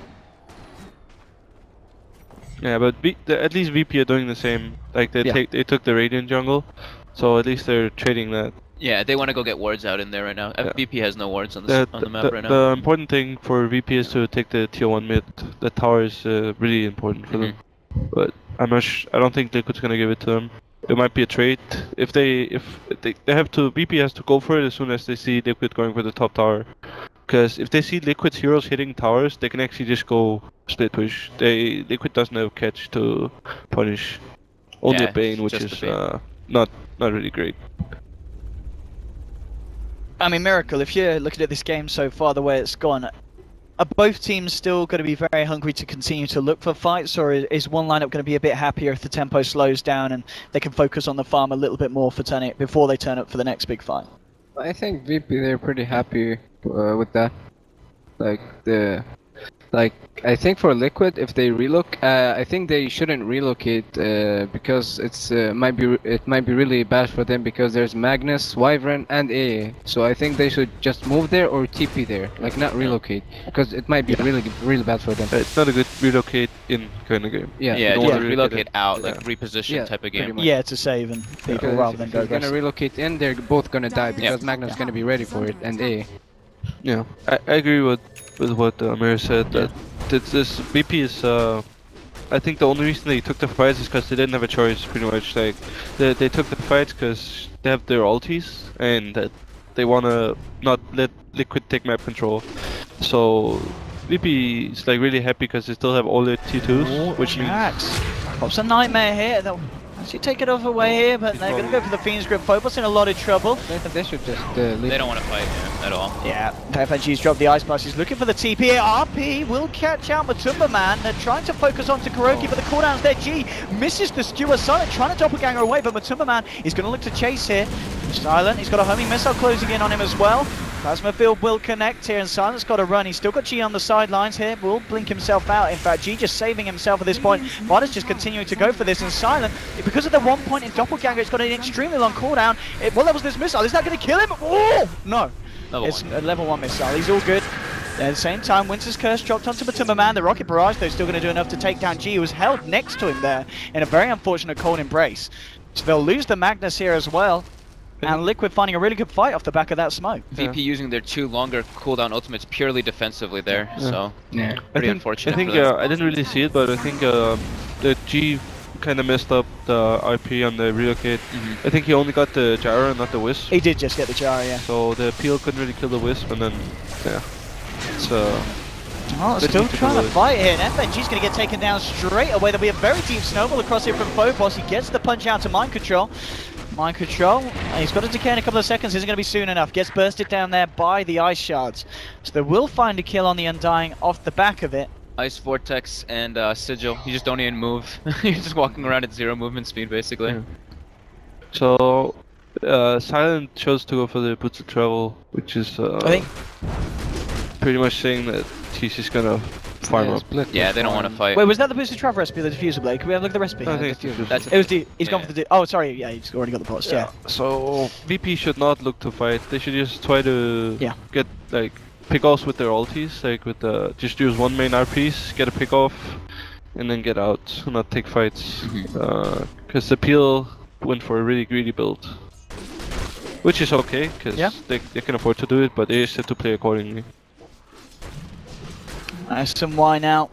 Yeah, but at least VP are doing the same. Like they took the Radiant jungle, so at least they're trading that. Yeah, they want to go get wards out in there right now. VP has no wards on the map right now. The important thing for VP is to take the tier 1 mid. The tower is really important for them. but I don't think Liquid's gonna give it to them. It might be a trade. If they have to, VP has to go for it as soon as they see Liquid going for the top tower. Because if they see Liquid's heroes hitting towers, they can actually just go split push. Liquid doesn't have catch to punish. Only a Bane, which is not really great. I mean, Miracle, if you're looking at this game so far, the way it's gone, are both teams still going to be very hungry to continue to look for fights, or is one lineup going to be a bit happier if the tempo slows down and they can focus on the farm a little bit more for before they turn up for the next big fight? I think VP, they're pretty happy with that. I think for Liquid, if they relocate, I think they shouldn't relocate because it might be really bad for them because there's Magnus, Wyvern, and AA. So I think they should just move there or TP there, like not relocate, because it might be really bad for them. It's not a good relocate in kind of game. Yeah, relocate out, like reposition type of game. Yeah, to save and people rather than go. If they're gonna relocate in, they're both gonna die because Magnus is gonna be ready for it, and AA. Yeah, I agree with what Amir said, that this VP is, I think the only reason they took the fights is because they didn't have a choice, pretty much. Like, they took the fights because they have their ultis, and that they want to not let Liquid take map control. So, VP is like really happy because they still have all their T2s, which means... Pops a nightmare here. They'll actually take it away here, but they're going to go for the Fiend's Grip. Phobos in a lot of trouble. They should just leave. They don't want to fight here at all. Yeah, FNG's dropped the Ice Blast. He's looking for the TP here. RP will catch out Matumba Man. They're trying to focus onto Kuroki, but the cooldown's there. G misses the Skewer. Silent trying to doppelganger away, but Matumba Man is going to look to chase here. Silent, he's got a homing missile closing in on him as well. Plasma Field will connect here, and Silent's got to run. He's still got G on the sidelines here. Will blink himself out. In fact, G just saving himself at this point. Varda's just continuing to go for this, and Silent, because of the 1 point in Doppelganger, it's got an extremely long cooldown. What level's this missile? Is that going to kill him? Oh! No. It's a level 1 missile. He's all good. At the same time, Winter's Curse dropped onto Matumba Man. The Rocket Barrage, though, still going to do enough to take down G, who was held next to him there in a very unfortunate cold embrace. So they'll lose the Magnus here as well. And Liquid finding a really good fight off the back of that smoke. VP using their 2 longer cooldown ultimates purely defensively there, so pretty unfortunate. I think I didn't really see it, but I think the G kind of messed up the RP on the relocate. I think he only got the Gyro and not the Wisp. He did just get the Gyro, yeah. So the peel couldn't really kill the Wisp, and then so. Oh, still trying to fight here, and FNG's going to get taken down straight away. There'll be a very deep snowball across here from Phobos. He gets the punch out to Mind Control. Mind Control, he's got to decay in a couple of seconds, isn't going to be soon enough. Gets bursted down there by the Ice Shards. So they will find a kill on the Undying off the back of it. Ice Vortex and Sigil, you just don't even move. You're just walking around at 0 movement speed, basically. Yeah. So, Silent chose to go for the Boots of Travel, which is I think pretty much saying that he's just gonna farm up. Yeah, they don't want to fight. Wait, was that the Boosted Travel recipe, the Diffuser Blade? Can we have a look at the recipe? I think it was he's gone for the... Oh, sorry, yeah, he's already got the post, yeah. So, VP should not look to fight. They should just try to get, like, pick-offs with their ultis, like with just use 1 main RPs, get a pick-off, and then get out, not take fights. Because the peel went for a really greedy build. Which is okay, because they can afford to do it, but they just have to play accordingly. Nice and Y now,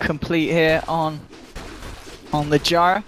complete here on the Gyro.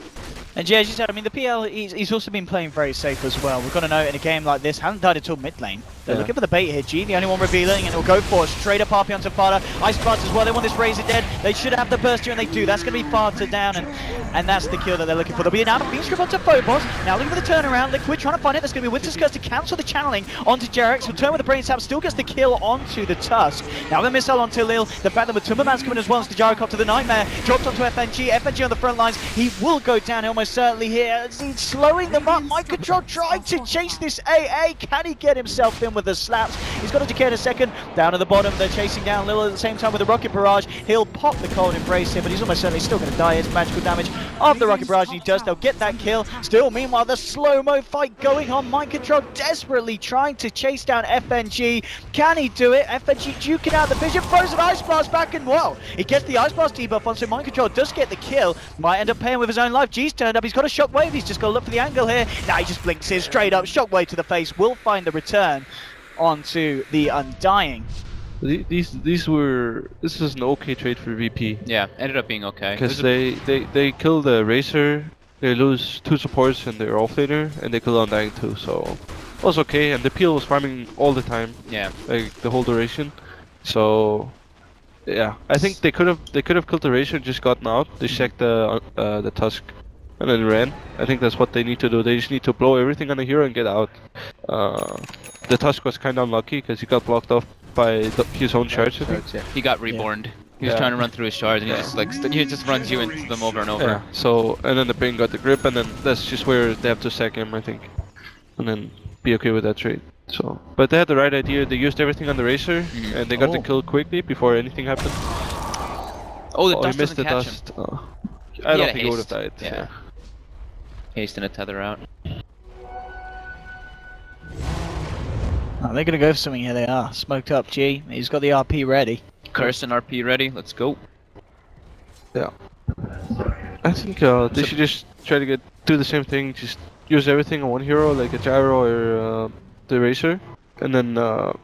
And yeah, as you said, I mean, the PL, he's also been playing very safe as well. We've got to know in a game like this, hasn't died until mid lane. They're looking for the bait here. G, the only one revealing, and it'll go for it. Straight up RP onto Fada. Ice Blast as well. They want this Razor dead. They should have the burst here, and they do. That's going to be Fada down, and that's the kill that they're looking for. There'll be an Fiend's Grip onto Phobos. Now looking for the turnaround. Liquid trying to find it. There's going to be Winter's Curse to cancel the channeling onto Jarex. He'll turn with the Brain Sap. Still gets the kill onto the Tusk. Now the missile onto Lil. The fact that Matumba Man's coming as well as the Gyrocopter, the Nightmare. Dropped onto FNG. FNG on the front lines. He will go down almost certainly here. He's slowing them up. Mind Control trying to chase this AA. Can he get himself in with the slaps? He's got to decay in a second. Down at the bottom, they're chasing down Lil at the same time with the Rocket Barrage. He'll pop the Cold Embrace here, but he's almost certainly still going to die. It's magical damage of the Rocket Barrage, and he does. They'll get that kill. Still, meanwhile, the slow-mo fight going on. Mind Control desperately trying to chase down FNG. Can he do it? FNG duking out the vision. Throws an Ice Blast back, and well, he gets the Ice Blast debuff on, so Mind Control does get the kill. Might end up paying with his own life. G's turned up. He's got a Shockwave. He's just got to look for the angle here. Now he just blinks in straight up. Shockwave to the face. Will find the return onto the Undying. This was an okay trade for VP. Yeah, ended up being okay. Because they kill the Racer, they lose 2 supports and their offlaner, and they kill Undying too, so it was okay. And the Peel was farming all the time. Yeah. Like the whole duration. So yeah, I think they could have killed the Racer and just gotten out. They checked the Tusk and then ran. I think that's what they need to do. They just need to blow everything on the hero and get out. The Tusk was kind of unlucky because he got blocked off by his own shards. I think. Yeah. He got reborned. He was trying to run through his shards, and he just runs you into them over and over. Yeah. So and then the Bane got the grip, and then that's just where they have to sack him, I think, and then be okay with that trade. So, but they had the right idea. They used everything on the Racer, and they got the kill quickly before anything happened. Oh, the dust he missed the doesn't dust. catch him. I don't think he would have died. Yeah. Haste and a tether out. Oh, they're gonna go for something here. They are smoked up. G. He's got the RP ready. Curse and RP ready. Let's go. Yeah. I think they should just try to do the same thing. Just use everything on one hero, like a Gyro or the Racer. And then,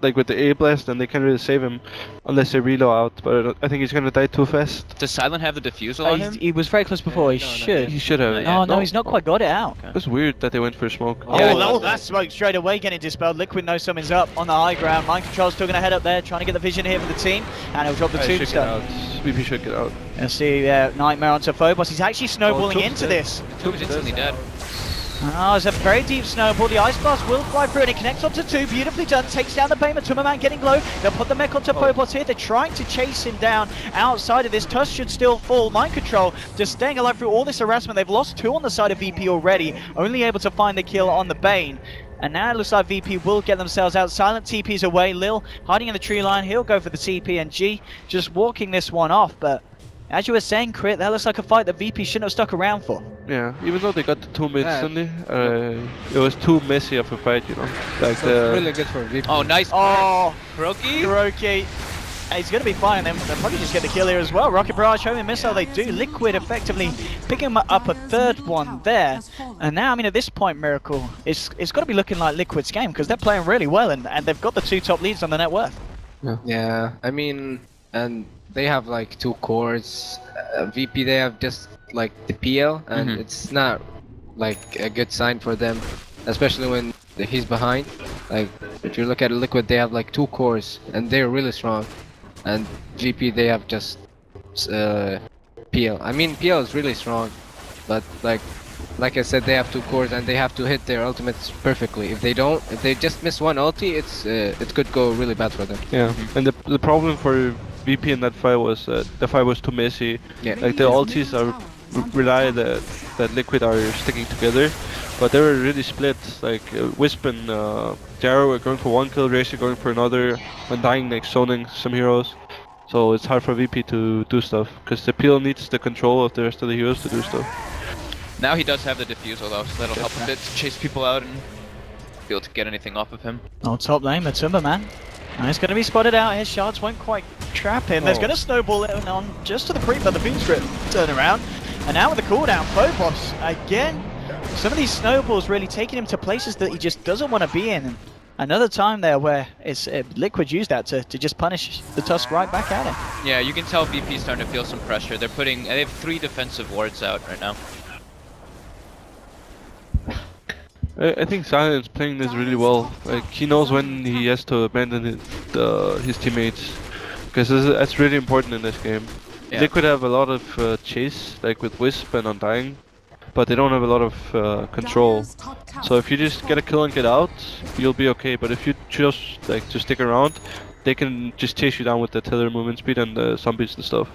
like with the A blast, then they can't really save him unless they reload out. But I think he's gonna die too fast. Does Silent have the diffusal on him? He was very close before. He should. He should have. Oh no, he's not quite got it out. It's weird that they went for smoke. Oh, that smoke straight away getting dispelled. Liquid knows something's up on the high ground. Mind Control's still gonna head up there, trying to get the vision here for the team, and he'll drop the tombstone. VP should get out. Let's see, Nightmare onto Phobos. He's actually snowballing into this. Tomb's instantly dead. Oh, it's a very deep snowball. The Ice Blast will fly through and it connects onto 2. Beautifully done. Takes down the Bane. Tumberman getting low. They'll put the mech onto Phobos here. They're trying to chase him down outside of this. Tusk should still fall. Mind Control just staying alive through all this harassment. They've lost 2 on the side of VP already. Only able to find the kill on the Bane. And now it looks like VP will get themselves out. Silent TP's away. Lil hiding in the tree line. He'll go for the TP, and G just walking this one off. But as you were saying, Crit, that looks like a fight that VP shouldn't have stuck around for. Yeah, even though they got the 2 mids instantly, it was too messy of a fight, you know. Like really good for VP. Oh, nice. Oh, Kuroki. He's going to be fine. They'll probably just get the kill here as well. Rocket Barrage, homing missile, they do. Liquid effectively picking up a 3rd one there. And now, I mean, at this point, Miracle, it's got to be looking like Liquid's game because they're playing really well and they've got the 2 top leads on the net worth. Yeah, I mean, and they have like 2 cores. VP, they have just like the PL, and it's not like a good sign for them, especially when he's behind. Like, if you look at Liquid, they have like 2 cores, and they're really strong. And VP, they have just PL. I mean, PL is really strong, but like I said, they have 2 cores, and they have to hit their ultimates perfectly. If they just miss one ulti, it could go really bad for them. Yeah, and the problem for VP in that fight was the fight was too messy. Yeah. Like the ultis rely that Liquid are sticking together, but they were really split. Like Wisp and Gyro were going for 1 kill, Racer going for another, Undying like zoning some heroes. So it's hard for VP to do stuff because the PL needs the control of the rest of the heroes to do stuff. Now he does have the diffusal though, so that'll help a bit to chase people out and be able to get anything off of him. Oh, top lane, Matumba, and he's going to be spotted out. His shards won't quite trap him. There's going to snowball it on just to the creep, but the Fiend's Grip turn around. And now with the cooldown, Phobos again. Some of these snowballs really taking him to places that he just doesn't want to be in. And another time there where it's Liquid used that to just punish the Tusk right back at him. Yeah, you can tell VP's starting to feel some pressure. They have 3 defensive wards out right now. I think Silent's playing this really well. Like he knows when he has to abandon his teammates, because that's really important in this game. Yeah. Liquid have a lot of chase, like with Wisp and Undying, but they don't have a lot of control. So if you just get a kill and get out, you'll be okay. But if you choose like to stick around, they can just chase you down with the tether movement speed and the zombies and stuff.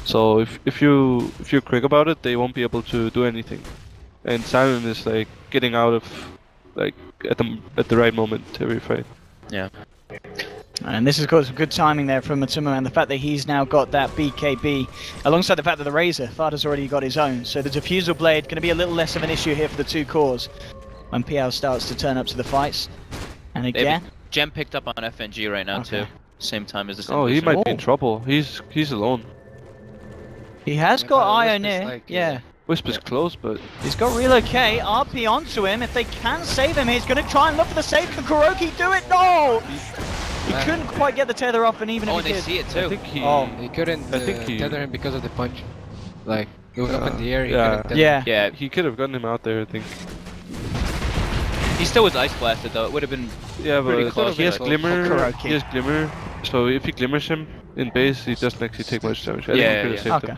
So if you're quick about it, they won't be able to do anything. And Silent is like getting out of like at the right moment every fight. Yeah. And this has got some good timing there from Matsuma, and the fact that he's now got that BKB alongside the fact that the Razor, Farda's already got his own. So the Diffusal Blade going to be a little less of an issue here for the 2 cores when PL starts to turn up to the fights. And again, Gem picked up on FNG right now too. Same time as this. Oh, he might be in trouble. He's alone. He has got Ioneer. Like, yeah. Wisp is close, but he's got Relocate, RP onto him. If they can save him, he's going to try and look for the save. Can Kuroki do it? No! He couldn't quite get the tether off, and even if he they did, see it too. I think he, He couldn't tether him because of the punch. Like, it was up in the air. He yeah. couldn't tether. Yeah, he could have gotten him out there, I think. he still was ice blasted though. It would have been pretty close. He has glimmer. Kuroki. He has glimmer. So if he glimmers him in base, he doesn't actually take much damage. I think he could have saved him.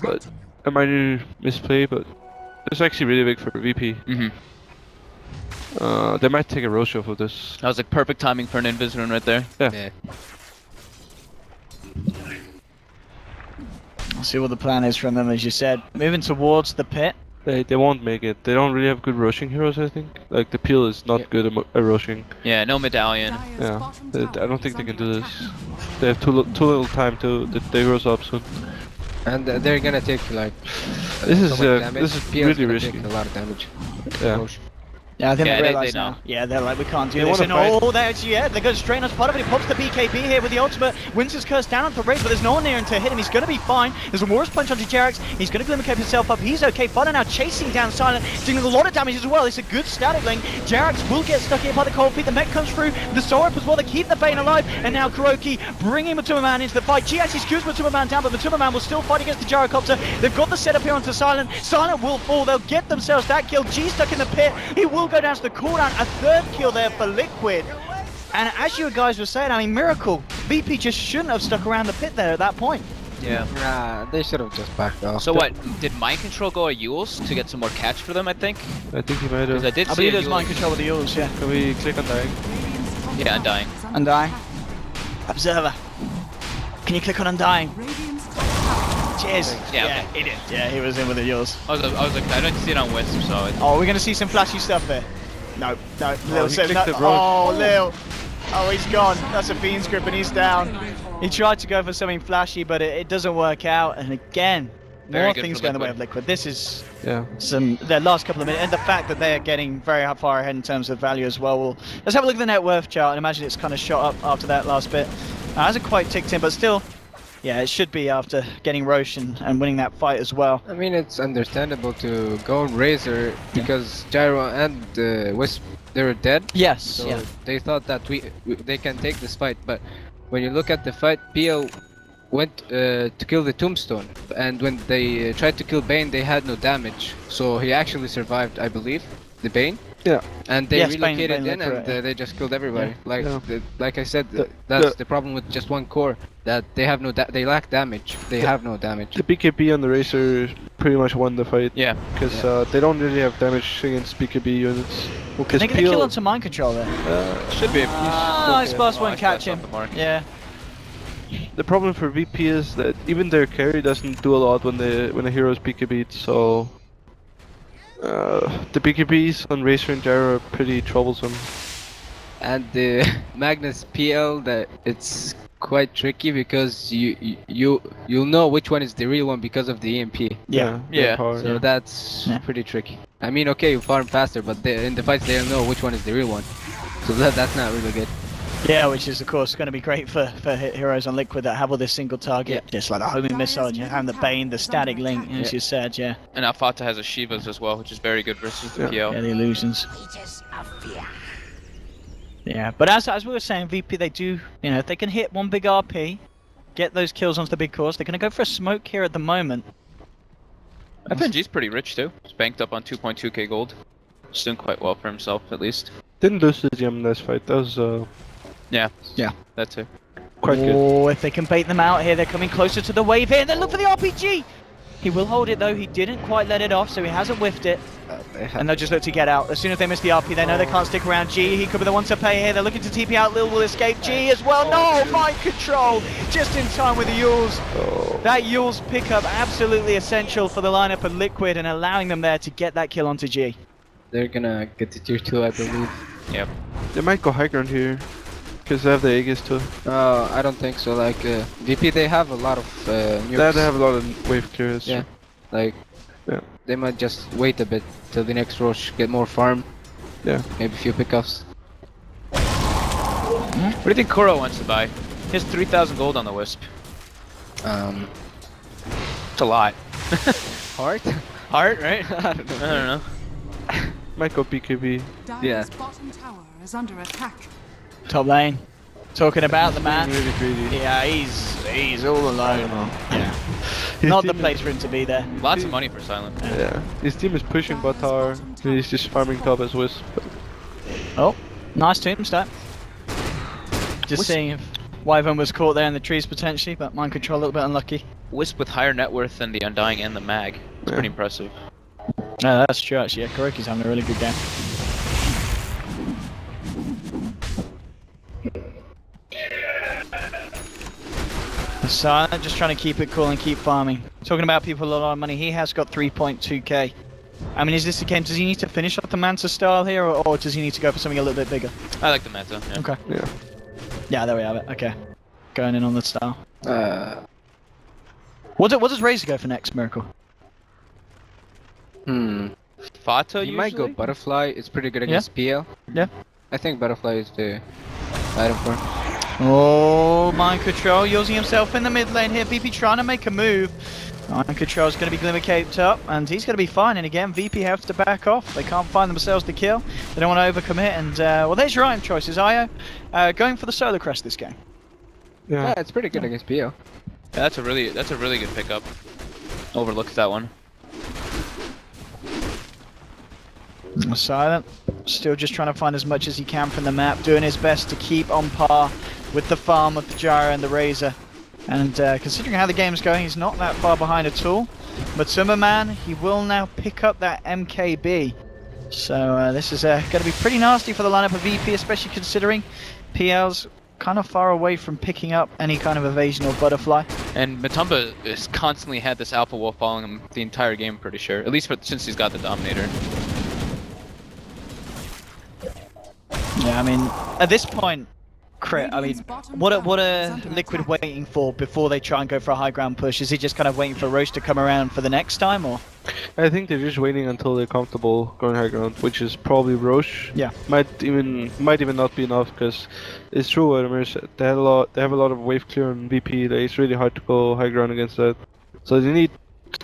But a minor misplay, but it's actually really big for VP. They might take a reshuffle of this. That was like perfect timing for an invis rune right there. Yeah. I'll see what the plan is from them, as you said. Moving towards the pit. They won't make it. They don't really have good rushing heroes, I think. Like, the peel is not good at rushing. Yeah, no medallion. Yeah, I don't think they can do this. They have too little time to they grows up soon. And they're gonna take like this is PL really risky. take a lot of damage. Yeah. Yeah, I think Yeah, they realise they know. now. Yeah, they're like, we can't do They this. wanna And fight. they actually, they're going straight on part of it. He pops the BKB here with the ultimate. Wins his curse down onto the race, but there's no one near him to hit him. He's going to be fine. There's a Warrior's Punch onto Jerax. He's going to glimmer cape himself up. He's okay. Fodder now chasing down Silent, doing a lot of damage as well. It's a good static link. Jerax will get stuck here by the cold feet. The mech comes through. The Sorap as well. They keep the Bane alive. And now Kuroki bringing Matuma Man into the fight. G actually skews Matuma Man down, but Matuma Man will still fight against the Gyrocopter. They've got the setup here onto Silent. Silent will fall. They'll get themselves that kill. G stuck in the pit. He will go down to the cooldown. A third kill there for Liquid. And as you guys were saying, I mean, Miracle, VP just shouldn't have stuck around the pit there at that point. Yeah. Nah, they should have just backed off. So what, did Mind Control go at Yules to get some more catch for them, I think? I think he might have. Because I did I see believe a there's Yules. mind control with the Yules, yeah. Can we click on dying? Yeah, Undying. Undying. Observer. Can you click on Undying? Cheers. Yeah, he did. Yeah, he was in with the Yules. I was like, I didn't see it on Wisp, so... Oh, we're going to see some flashy stuff there. No, Lil says no. clicked the road. Oh, Lil. Oh, he's gone. That's a Fiend's Grip and he's down. He tried to go for something flashy, but it doesn't work out. And again, Very more good things for go in the way Liquid. of Liquid. This is Yeah. their last couple of minutes, and the fact that they are getting very far ahead in terms of value as well. Let's have a look at the net worth chart and imagine it's kind of shot up after that last bit. Hasn't quite ticked in, but still, yeah, it should be after getting Roche and winning that fight as well. I mean, it's understandable to go on Razor because Gyro and Wisp, they were dead. Yes. So they thought that they can take this fight, but when you look at the fight, PL went to kill the Tombstone, and when they tried to kill Bane, they had no damage. So he actually survived, I believe, the Bane. Yeah. And they Yes, relocated Bane in, and correct, yeah. they just killed everybody. Yeah. Like I said, that's the problem with just one core. That they have they lack damage. They have no damage. The BKB on the Racer pretty much won the fight. Yeah. Because they don't really have damage against BKB units. Can they get a kill onto mind control there? Should be. Ice Blast won't Ice catch Blast him. off the mark. Yeah. The problem for VP is that even their carry doesn't do a lot when a hero is BKB'd, so the BKBs on Racer and Gyro are pretty troublesome. And the Magnus PL, that it's quite tricky because you'll know which one is the real one because of the EMP. Yeah. Yeah. Power. So that's Yeah. pretty tricky. I mean, okay, you farm faster, but in the fights they'll know which one is the real one. So that's not really good. Yeah, which is of course going to be great for heroes on Liquid that have all this single target, just like the homing missile, you have the Bane, the static link, as you said, yeah. And Alfata has a Shivas as well, which is very good versus the PL. Yeah, the illusions. Yeah, but as we were saying, VP, they do, if they can hit one big RP, get those kills onto the big course, they're going to go for a smoke here at the moment. FNG's pretty rich too. He's banked up on 2.2k gold. He's doing quite well for himself, at least. Didn't lose the gem in this fight. That was Yeah. Yeah. That too. quite good. Oh, if they can bait them out here, they're coming closer to the wave here. Then look for the RPG! He will hold it though, he didn't quite let it off, so he hasn't whiffed it. And they'll just look to get out. As soon as they miss the RP, they know they can't stick around. G, he could be the one to pay here. They're looking to TP out. Lil will escape. G as well. No, mind control! Just in time with the Yules. Oh. That Yules pickup absolutely essential for the lineup of Liquid and allowing them there to get that kill onto G. They're gonna get to tier 2, I believe. Yep. They might go high ground here. Because they have the Aegis too. I don't think so. Like, VP, they have a lot of nukes. They have a lot of wave clearance. Yeah. Like, yeah. They might just wait a bit till the next rush, get more farm. Yeah. Maybe a few pickups. What do you think Kuro wants to buy? He has 3,000 gold on the Wisp. It's a lot. Heart? Heart, right? I don't know. Might go BKB. Yeah. Bottom tower is under attack. Top lane. Talking about the man. Really greedy. Yeah, he's all alone. Yeah. Not the place for him to be there. Lots of money for Silent. Yeah. His team is pushing bot tower. He's just farming top as Wisp. Oh, nice tombstone. Just seeing if Wyvern was caught there in the trees potentially, but mind control a little bit unlucky. Wisp with higher net worth than the Undying and the Mag. It's pretty impressive. No, that's true actually. Yeah, Kuroki's having a really good game. Silent just trying to keep it cool and keep farming. Talking about people with a lot of money, he has got 3.2k. I mean, is this the game? Does he need to finish off the Manta style here, or does he need to go for something a little bit bigger? I like the Manta. Yeah. Okay. Yeah. Yeah, there we have it. Okay. Going in on the style. What does Razor go for next, Miracle? Fata You might go Butterfly. It's pretty good against PL. Yeah. I think Butterfly is the item for him. Oh, mind control using himself in the mid lane here. VP trying to make a move. Mind control is going to be Glimmer caped up, and he's going to be fine. And again, VP have to back off. They can't find themselves the kill. They don't want to overcommit. And well, there's your item choices. Io going for the solo crest this game. Yeah, it's pretty good against PL. Yeah, that's a really good pickup. Overlooked that one. Silent, still just trying to find as much as he can from the map, doing his best to keep on par with the farm of the Gyro and the Razor. And considering how the game's going, he's not that far behind at all. But Summerman, he will now pick up that MKB. So this is going to be pretty nasty for the lineup of VP, especially considering PL's kind of far away from picking up any kind of evasion or butterfly. And Matumba has constantly had this alpha wolf following him the entire game, pretty sure. At least since he's got the Dominator. Yeah, I mean, at this point, Crit, I mean, what are Liquid waiting for before they try and go for a high ground push? Is he just kind of waiting for Roche to come around for the next time, or? I think they're just waiting until they're comfortable going high ground, which is probably Roche. Yeah. Might even not be enough, because it's true what Amir said. They have a lot of wave clear on VP. Like, it's really hard to go high ground against that. So they need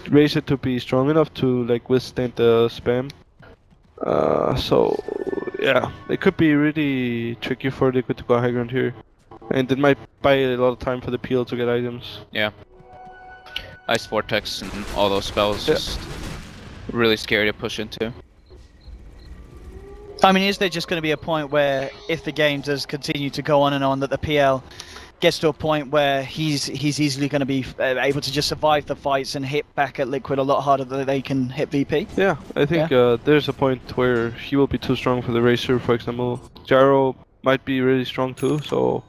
Razor to be strong enough to like withstand the spam. So yeah, it could be really tricky for Liquid to go high ground here, and it might buy a lot of time for the PL to get items. Yeah. Ice Vortex and all those spells just really scary to push into. I mean, is there just going to be a point where if the game does continue to go on and on, that the PL gets to a point where he's easily going to be able to just survive the fights and hit back at Liquid a lot harder than they can hit VP? Yeah, I think there's a point where he will be too strong for the Racer, for example. Gyro might be really strong too, so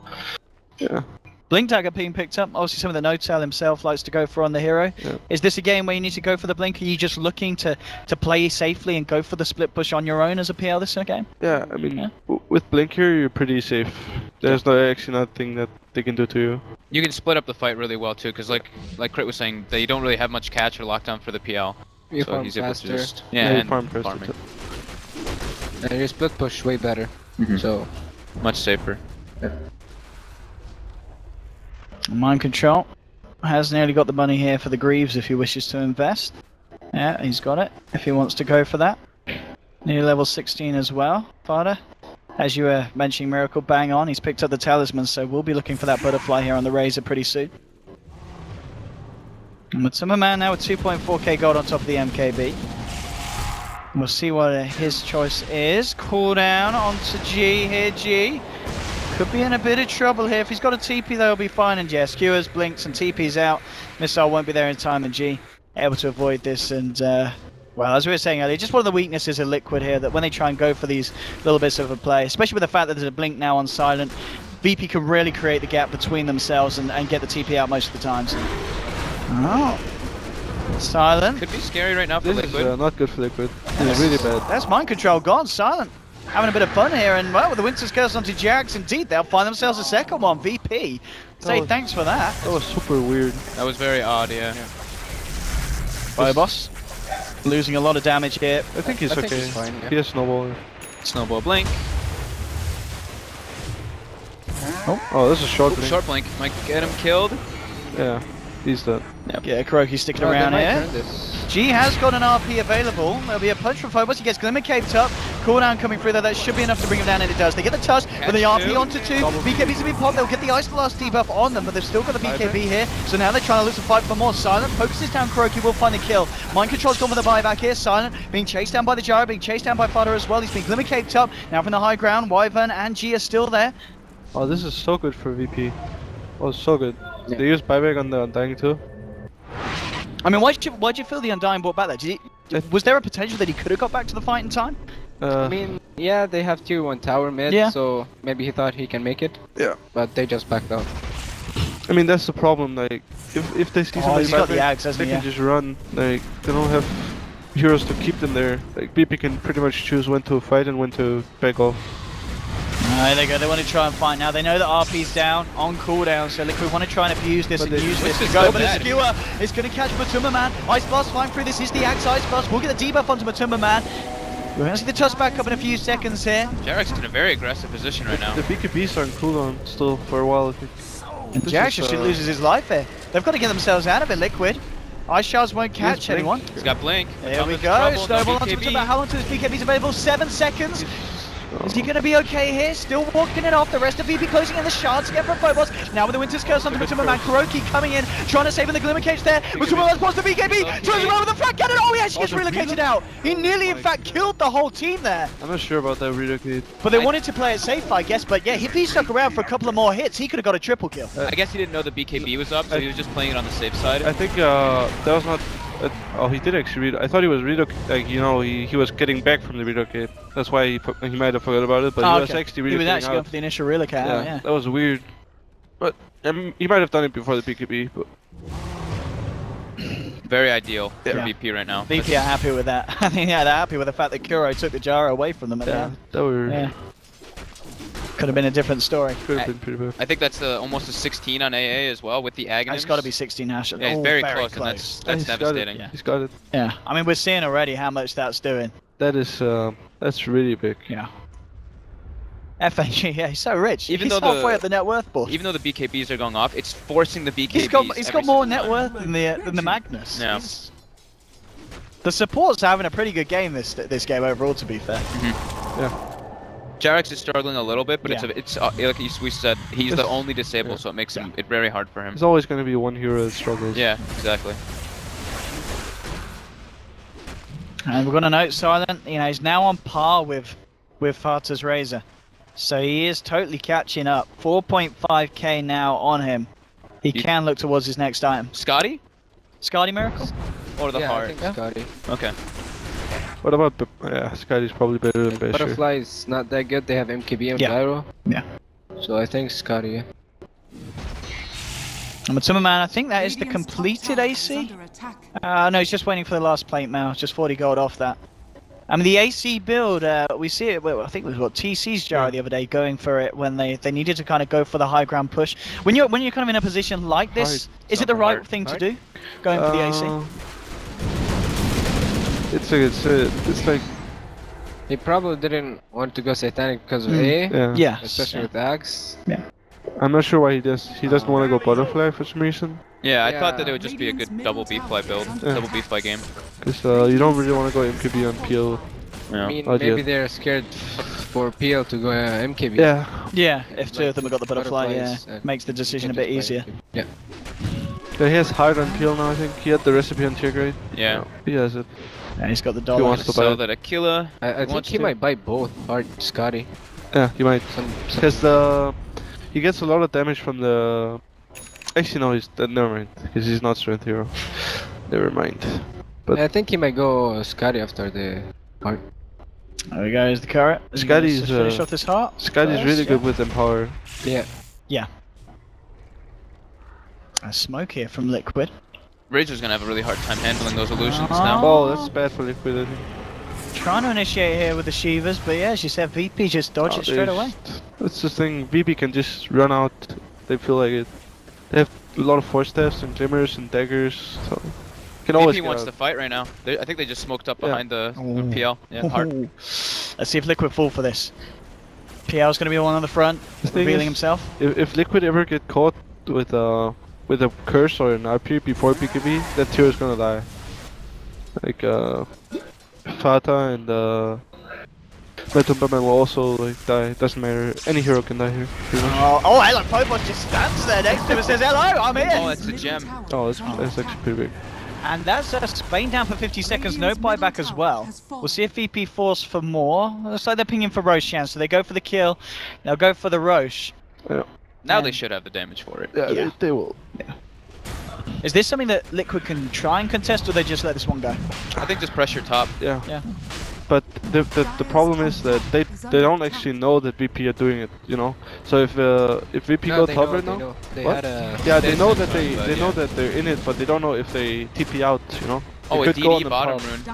yeah. Blink Dagger being picked up, obviously some of the No-Tail himself likes to go for on the hero. Yeah. Is this a game where you need to go for the Blink? Are you just looking to play safely and go for the split push on your own as a PL this game? Yeah, I mean, with Blink here, you're pretty safe. There's actually nothing that they can do to you. You can split up the fight really well too, because like Crit was saying, they don't really have much catch or lockdown for the PL. You so he's able to just and farming. And your split push way better, so much safer. Yeah. Mind control has nearly got the money here for the Greaves if he wishes to invest. Yeah, he's got it if he wants to go for that. Nearly level 16 as well, Fada. As you were mentioning, Miracle, bang on. He's picked up the Talisman, so we'll be looking for that Butterfly here on the Razor pretty soon. And with Summerman now with 2.4k gold on top of the MKB. We'll see what his choice is. Cooldown onto G here, G. Could be in a bit of trouble here. If he's got a TP, they'll be fine. And yeah, skewers, blinks, and TP's out. Missile won't be there in time, and G able to avoid this. And well, as we were saying earlier, just one of the weaknesses of Liquid here, that when they try and go for these little bits of a play, especially with the fact that there's a blink now on Silent, VP can really create the gap between themselves and get the TP out most of the times. Oh. Silent. Could be scary right now for Liquid. This is not good for Liquid. This is really bad. That's mind control gone. Silent having a bit of fun here, and well, with the Winter's Curse onto Jax, indeed, they'll find themselves a second one. VP. Say thanks for that. That was super weird. That was very odd, yeah. Firebuss. Losing a lot of damage here. I think he's okay. He's fine, yeah. He has Snowball. Snowball blink. Oh, this is short blink. Short blink. Might get him killed. Yeah, he's dead. Yep. Yeah, Kuroki's sticking around here. G has got an RP available. There'll be a punch from Phobos. He gets Glimmer caped up. Cooldown coming through there, that should be enough to bring him down, and it does. They get the touch, but the RP onto 2. BKB's have been popped, they'll get the Ice Blast debuff on them, but they've still got the BKB here. So now they're trying to look to fight for more. Silent focuses down KuroKy, will find the kill. Mind Control's gone for the buyback here. Silent being chased down by the Gyro, being chased down by Fodder as well. He's been Glimmer caped up. Now from the high ground, Wyvern and G are still there. Oh, this is so good for VP. Oh, so good. Yeah. They use buyback on the Undying too. I mean, why'd you feel the Undying brought back there? Was there a potential that he could have got back to the fight in time? I mean, yeah, they have tier 1 tower mid, so maybe he thought he can make it. Yeah. But they just backed out. I mean, that's the problem, like, if they see somebody got the axe, they can just run, like, they don't have heroes to keep them there. Like, BP can pretty much choose when to fight and when to back off. There they go, they want to try and fight now. They know that RP's down, on cooldown, so Liquid want to try and abuse this and use this to go. But the skewer is going to catch Matumba Man. Ice Blast flying through, this is the axe Ice Blast. We'll get the debuff onto Matumba Man. We're going to see the touch back up in a few seconds here. Jarek's in a very aggressive position right now. The BKBs are on cooldown still for a while, I think. And Jarek just loses his life here. They've got to get themselves out of it, Liquid. Ice Shards won't catch anyone. He's got Blink. There we go. Snowball onto Matumba. How long till this BKB's available? 7 seconds. Is he going to be okay here? Still walking it off. The rest of VP closing in the shards again from Phobos. Now with the Winter's Curse onto Matumba Man. KuroKy coming in, trying to save in the Glimmer Cage there. Matumba Man spots the BKB. Turns around with the flat cannon. Oh, he actually gets relocated out. He nearly, in fact, killed the whole team there. I'm not sure about that relocate. But they wanted to play it safe, I guess. But yeah, if he stuck around for a couple of more hits, he could have got a triple kill. I guess he didn't know the BKB was up, so he was just playing it on the safe side. I think that was not... oh, he did actually I thought he was like, you know, he was getting back from the relocate. That's why he might have forgot about it, but he was actually relocating. He was actually going for the initial relocate. Yeah, that was weird. But he might have done it before the BKB. But very ideal for VP right now. VP are happy with that. I think they're happy with the fact that Kuro took the Gyro away from them. That were. Could have been a different story. Could have been pretty bad. I think that's almost a 16 on AA as well with the Aghanim's. It's got to be 16 Hash. Yeah, he's very close, and that's devastating. He's got it. Yeah, I mean, we're seeing already how much that's doing. That is, that's really big. Yeah. FNG, yeah, he's so rich. Even he's halfway up the net worth board. Even though the BKBs are going off, it's forcing the BKBs. He's got more net worth than the Magnus. Yeah. The support's having a pretty good game this game overall, to be fair. Yeah. Jarek's is struggling a little bit, but it's like we said, he's the only disabled, so it makes it very hard for him. There's always going to be one hero that struggles. Yeah, exactly. And we're going to note Silent, you know, he's now on par with Farta's Razor. So he is totally catching up. 4.5k now on him. He can look towards his next item. Scotty? Scotty Miracle? Or the heart? I think Scotty. Okay. What about Scotty's probably better than Basher. Butterfly is not that good, they have MKB and Gyro. Yeah. So I think Scotty, And Matumba Man, I think that is the completed AC. No, he's just waiting for the last plate mail, just 40 gold off that. I mean, the AC build, we see it, I think it was TC's Gyro the other day going for it when they needed to kind of go for the high ground push. When you're kind of in a position like this, is it the right thing to do, going for the AC? It's like... He probably didn't want to go Satanic because of A. Yeah. Especially with Axe. Yeah. I'm not sure why he doesn't want to go Butterfly for some reason. Yeah, I thought that it would just be a good double B-fly build, double B-fly game. Because you don't really want to go MKB on PL. Yeah. I mean, maybe they're scared for PL to go MKB. Yeah. Yeah, if two of them have got the Butterfly, makes the decision a bit easier. Yeah. He has hard on PL now, I think. He had the recipe on tier grade. Yeah. No, he has it. Yeah, he's got the He dollar. wants to So buy that Aquila. I think he might buy both hard Scotty. Yeah, he might. Because he gets a lot of damage from the... Actually, no, never mind. Because he's not strength hero. Never mind. But I think he might go Scotty after the heart. There we go, here's the carrot. Scotty's finish off this heart. Scotty's really good with Empower. Yeah. Yeah. A smoke here from Liquid. Razor's gonna have a really hard time handling those illusions now. Oh, that's bad for Liquid, I think. Trying to initiate here with the Shivas, but yeah, as you said, VP just dodge it straight away. That's the thing, VP can just run out, they feel like it. They have a lot of force thefts and glimmers and daggers, so... Can always VP wants to fight right now. I think they just smoked up behind the PL. Yeah, hard. Let's see if Liquid fall for this. PL's gonna be the one on the front, revealing himself. If Liquid ever get caught with a curse or an RP before BKB, that tier is gonna die. Like Fata and Matumbaman will also like die. Doesn't matter. Any hero can die here. Oh, hey, look, Phobos just stands there next to him and says, hello, I'm here. Oh, that's a gem. Oh, that's actually pretty big. And that's Spain down for 50 seconds, no buyback as well. We'll see if VP force for more. Looks like they're pinging for Roshan, so they go for the kill. They'll go for the Roche. Yeah. Now they should have the damage for it. Yeah. They will. Yeah. Is this something that Liquid can try and contest, or they just let this one go? I think just pressure top. Yeah. But the problem is that they don't actually know that VP are doing it, you know. So if VP go top right now, they know that they know that they're in it, but they don't know if they TP out, you know. Oh, it could go on the bottom rune.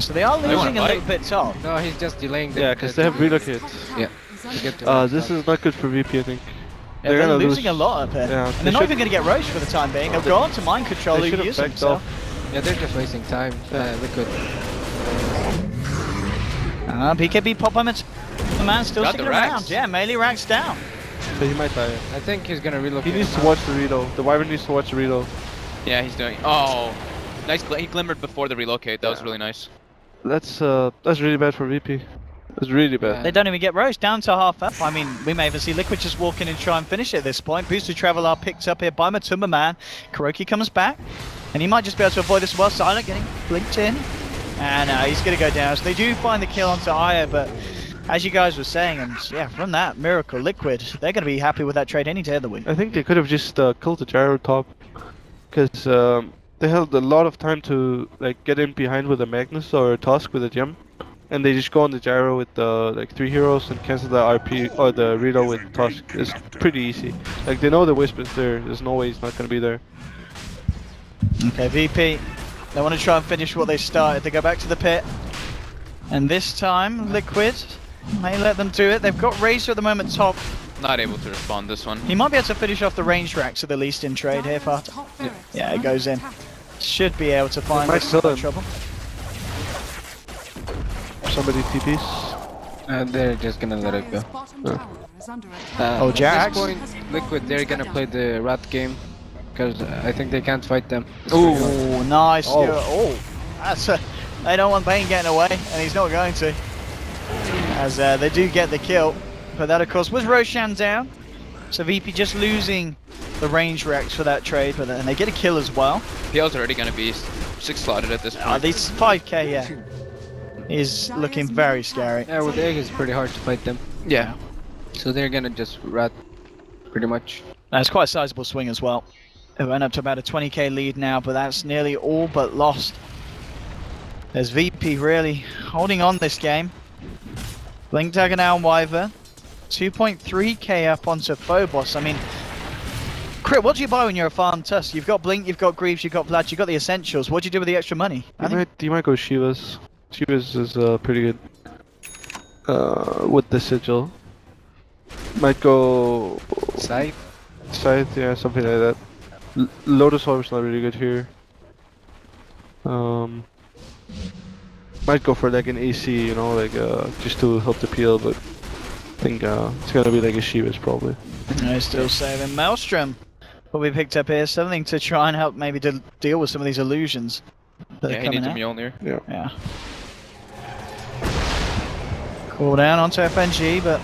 So they are losing a little bit top. No, he's just delaying. Yeah, because they have relocate. Yeah. This is not good for VP, I think. Yeah, they're losing a lot up here. Yeah, and they're not even going to get Roche for the time being. They'll go on to mind control and use himself. Yeah, they're just wasting time. Liquid. BKB pop him. The man still sticking around. Yeah, melee racks down. So he might die. I think he's gonna relocate. He needs to watch the reload. The Wyvern needs to watch the reload. Yeah, he's doing. Oh, nice. He glimmered before the relocate. That was really nice. That's really bad for VP. It's really bad. They don't even get Roche down to half up. I mean, we may even see Liquid just walk in and try and finish it at this point. Boosted Travel are picked up here by Matumba Man. Kuroki comes back, and he might just be able to avoid this as well. Silent getting blinked in, and he's going to go down. So they do find the kill onto Aya, but as you guys were saying, and yeah, from that miracle, Liquid, they're going to be happy with that trade any day of the week. I think they could have just killed the gyro top, because they had a lot of time to like get in behind with a Magnus or a Tusk with a gem. And they just go on the gyro with like 3 heroes and cancel the RP or the reload with Tusk. It's pretty easy. Like they know the Wisp is there. There's no way he's not gonna be there. Okay, VP. They want to try and finish what they started. They go back to the pit, and this time Liquid may let them do it. They've got Razor at the moment top. Not able to respond this one. He might be able to finish off the range racks at the least in trade here, Fart. Yeah, it goes in. Should be able to find this no trouble. Somebody TPs. They're just gonna let it go. Oh, Jax. At this point, Liquid, they're gonna play the rat game, because I think they can't fight them. Oh, nice. Oh, that's they don't want Bane getting away, and he's not going to. As they do get the kill, but that of course was Roshan down. So VP just losing the range racks for that trade, but then they get a kill as well. PL's already gonna be 6 slotted at this point. These 5k, yeah. Is looking very scary. Yeah, with egg it's pretty hard to fight them. Yeah. So they're gonna just rat, pretty much. That's quite a sizable swing as well. It went up to about a 20k lead now, but that's nearly all but lost. There's VP really holding on this game. Blink Dagger now on Wyvern. 2.3k up onto Phobos. I mean, Crit, what do you buy when you're a farm Tusk? You've got Blink, you've got Greaves, you've got Vlad, you've got the essentials. What do you do with the extra money? You might go Shivas. Shivas is pretty good with the sigil. Might go Scythe, yeah, something like that. Lotus Orb's not really good here. Might go for like an AC, you know, like just to help the PL, but I think it's gonna be like a Shivas probably. No, still saving Maelstrom. What we picked up here, something to try and help maybe to deal with some of these illusions that are coming out. He needs a Mjolnir. Yeah. Cool down onto FNG, but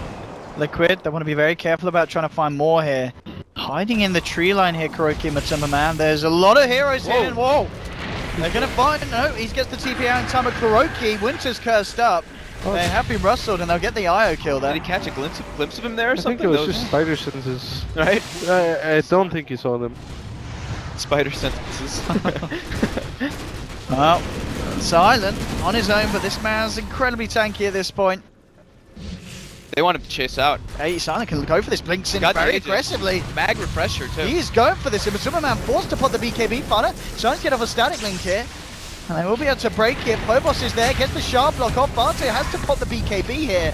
Liquid, they want to be very careful about trying to find more here. Hiding in the tree line here, Kuroki and Matumba Man. There's a lot of heroes here. Whoa! They're going to find... No, he gets the TP out in time of Kuroki. Winter's cursed up. They have been rustled and they'll get the IO kill there. Did he catch a glimpse of him there or something? I think it was just spider sentences. Right? I don't think he saw them. Spider sentences. Well, Silent on his own, but this man's incredibly tanky at this point. They want him to chase out. Hey, Silent can go for this. Blinks in very aggressively. Mag refresher too. He is going for this. Matumba Man forced to put the BKB funner. Silent get off a static link here. And they will be able to break it. Phobos is there, gets the sharp block off. Barte has to pop the BKB here.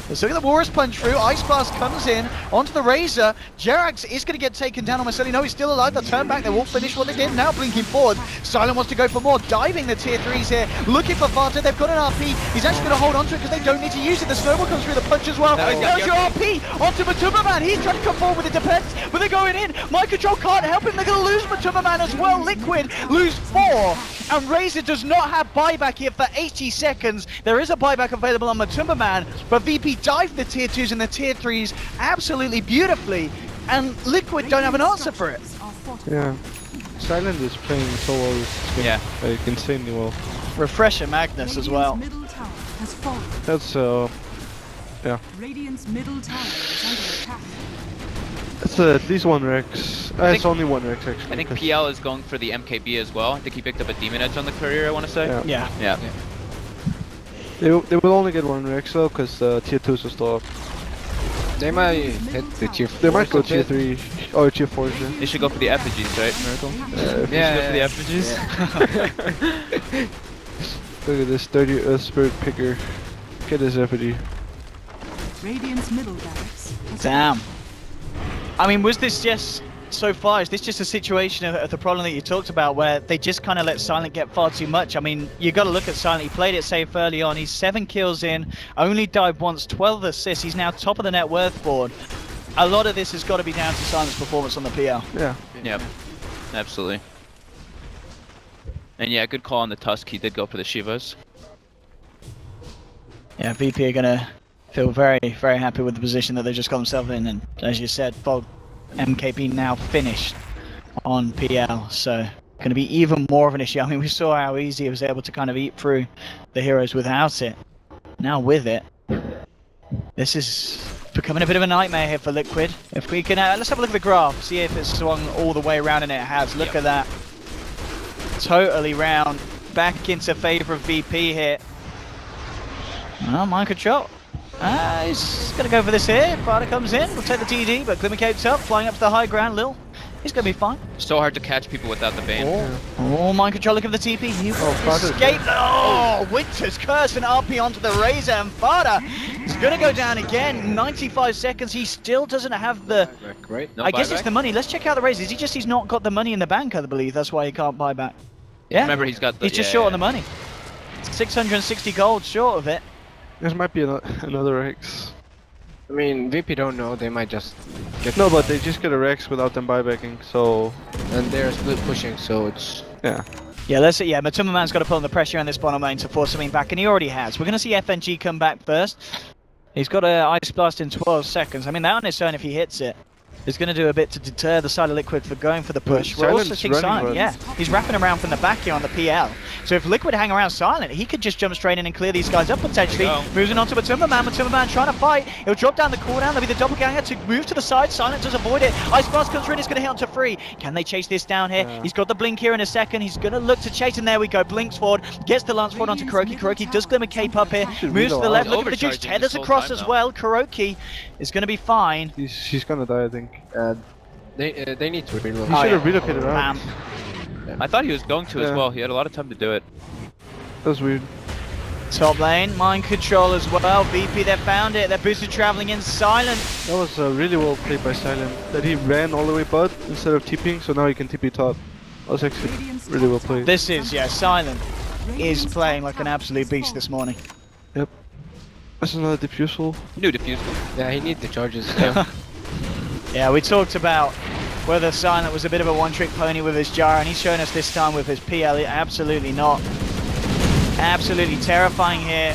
Let's look at the Walrus Punch through. Ice Blast comes in onto the Razor. Jerax is going to get taken down on Marcelli. No, he's still alive. They'll turn back. They will finish what they did. Now blinking forward. Silent wants to go for more. Diving the tier 3s here. Looking for Fanta. They've got an RP. He's actually going to hold on to it because they don't need to use it. The snowball comes through the punch as well. There's your RP onto Matumba Man. He's trying to come forward with the defense, but they're going in. Mind Control can't help him. They're going to lose Matumba Man as well. Liquid lose 4. and Razor does not have buyback here for 80 seconds. There is a buyback available on Matumba Man, but VP dive the tier 2s and the tier 3s absolutely beautifully, and Liquid don't have an answer for it. Yeah. Silent is playing so well this game. Yeah. Like, insanely well. Refresher Magnus as well. That's, yeah. Radiant's middle tower is under attack. It's at least one Rex. It's only one Rex actually. I think PL is going for the MKB as well. I think he picked up a Demon Edge on the courier, I want to say. Yeah. They will only get one Rex though, because tier 2s are still up. They might hit the tier 4. They might go tier 3 or tier 4. They should go for the effigies, right, Miracle? Yeah, Go for the effigies. Look at this 30 spirit picker. Get his effigy. Radiant's middle barracks. Damn. I mean, was this just, so far, is this just a situation of the problem that you talked about where they just kind of let Silent get far too much? I mean, you got to look at Silent. He played it safe early on. He's 7 kills in, only died once, 12 assists. He's now top of the net worth board. A lot of this has got to be down to Silent's performance on the PL. Yeah. Yep. Absolutely. And yeah, good call on the Tusk. He did go for the Shivas. Yeah, VP are going to feel very, very happy with the position that they just got themselves in, and as you said, Fog MKB now finished on PL, so going to be even more of an issue. I mean, we saw how easy he was able to kind of eat through the heroes without it. Now with it, this is becoming a bit of a nightmare here for Liquid. If we can, let's have a look at the graph, see if it's swung all the way around, and it has. Look at that. Totally round, back into favor of VP here. Oh, mind control. He's going to go for this here. Prada comes in, we'll take the TD, but Glimmercape's up, flying up to the high ground. Lil, he's going to be fine. So hard to catch people without the Bane. Oh, mind control, look at the TP. He escaped. Oh, Winter's Curse and RP onto the Razor, and Fada is going to go down again. 95 seconds, he still doesn't have the... Right? No I guess buyback? it's the money. Let's check out the Razor. He's not got the money in the bank, I believe. That's why he can't buy back. Yeah, Remember, he's got the... he's just short on the money. 660 gold short of it. This might be another Rex. I mean, VP don't know, they might just get... No, but they just get a Rex without them buybacking, so... And they're split pushing, so it's... Yeah. Yeah, let's see. Yeah, Matumba Man's got to put on the pressure on this bottom lane to force something back, and he already has. We're going to see FNG come back first. He's got an Ice Blast in 12 seconds. I mean, that on its own, if he hits it, is going to do a bit to deter the side of Liquid for going for the push. We're also seeing Silent, yeah. He's wrapping around from the back here on the PL. So if Liquid hang around Silent, he could just jump straight in and clear these guys up potentially. Moving on to Matumba Man. Matumba Man trying to fight. He'll drop down the cooldown. There'll be the doppelganger to move to the side. Silent does avoid it. Ice Blast comes through and it's going to hit onto 3. Can they chase this down here? He's got the blink here in a second. He's going to look to chase, and there we go. Blinks forward. Gets the lance forward onto Kuroki. Kuroki does Glimmer Cape up here. Moves to the left. Look at the juice. Tethers across as well. Kuroki is going to be fine. He's going to die, I think. They need to reload. He should have relocated out. I thought he was going to as well. He had a lot of time to do it. That was weird. Top lane, mind control as well. VP, they found it. They're boosted traveling in Silent. That was really well played by Silent. That he ran all the way bot instead of TPing, so now he can TP top. That was actually really well played. This is, yeah, Silent is playing like an absolute beast this morning. Yep. That's another diffusal. New diffusal. Yeah, he needs the charges. Yeah, we talked about whether Silent was a bit of a one-trick pony with his Gyro, and he's shown us this time with his PL. Absolutely not. Absolutely terrifying here.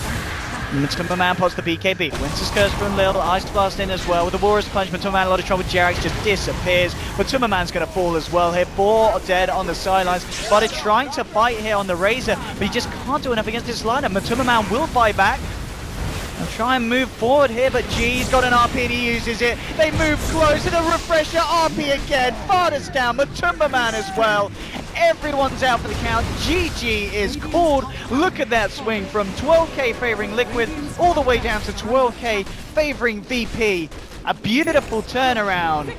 Matumba Man pots the BKB. Winter's Curse from Lil. Ice Blast in as well. With the Warrior's Punch, Matumba Man a lot of trouble. Jarek just disappears. Matumba Man's going to fall as well here. 4 dead on the sidelines. But he's trying to fight here on the Razor, but he just can't do enough against this lineup. Matumba Man will buy back. They'll try and move forward here, but G's got an RP and he uses it. They move close and a refresher RP again. Fada's down, Matumba Man as well. Everyone's out for the count. GG is called. Look at that swing from 12k favoring Liquid all the way down to 12k favoring VP. A beautiful turnaround.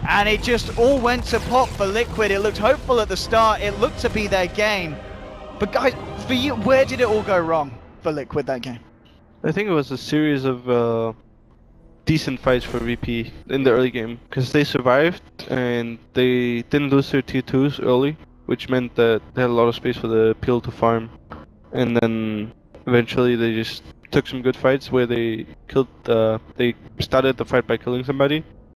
And it just all went to pot for Liquid. It looked hopeful at the start. It looked to be their game. But guys, for you, where did it all go wrong for Liquid that game? I think it was a series of decent fights for VP in the early game, because they survived and they didn't lose their tier 2s early, which meant that they had a lot of space for the peel to farm. And then eventually they just took some good fights where they killed. They started the fight by killing somebody,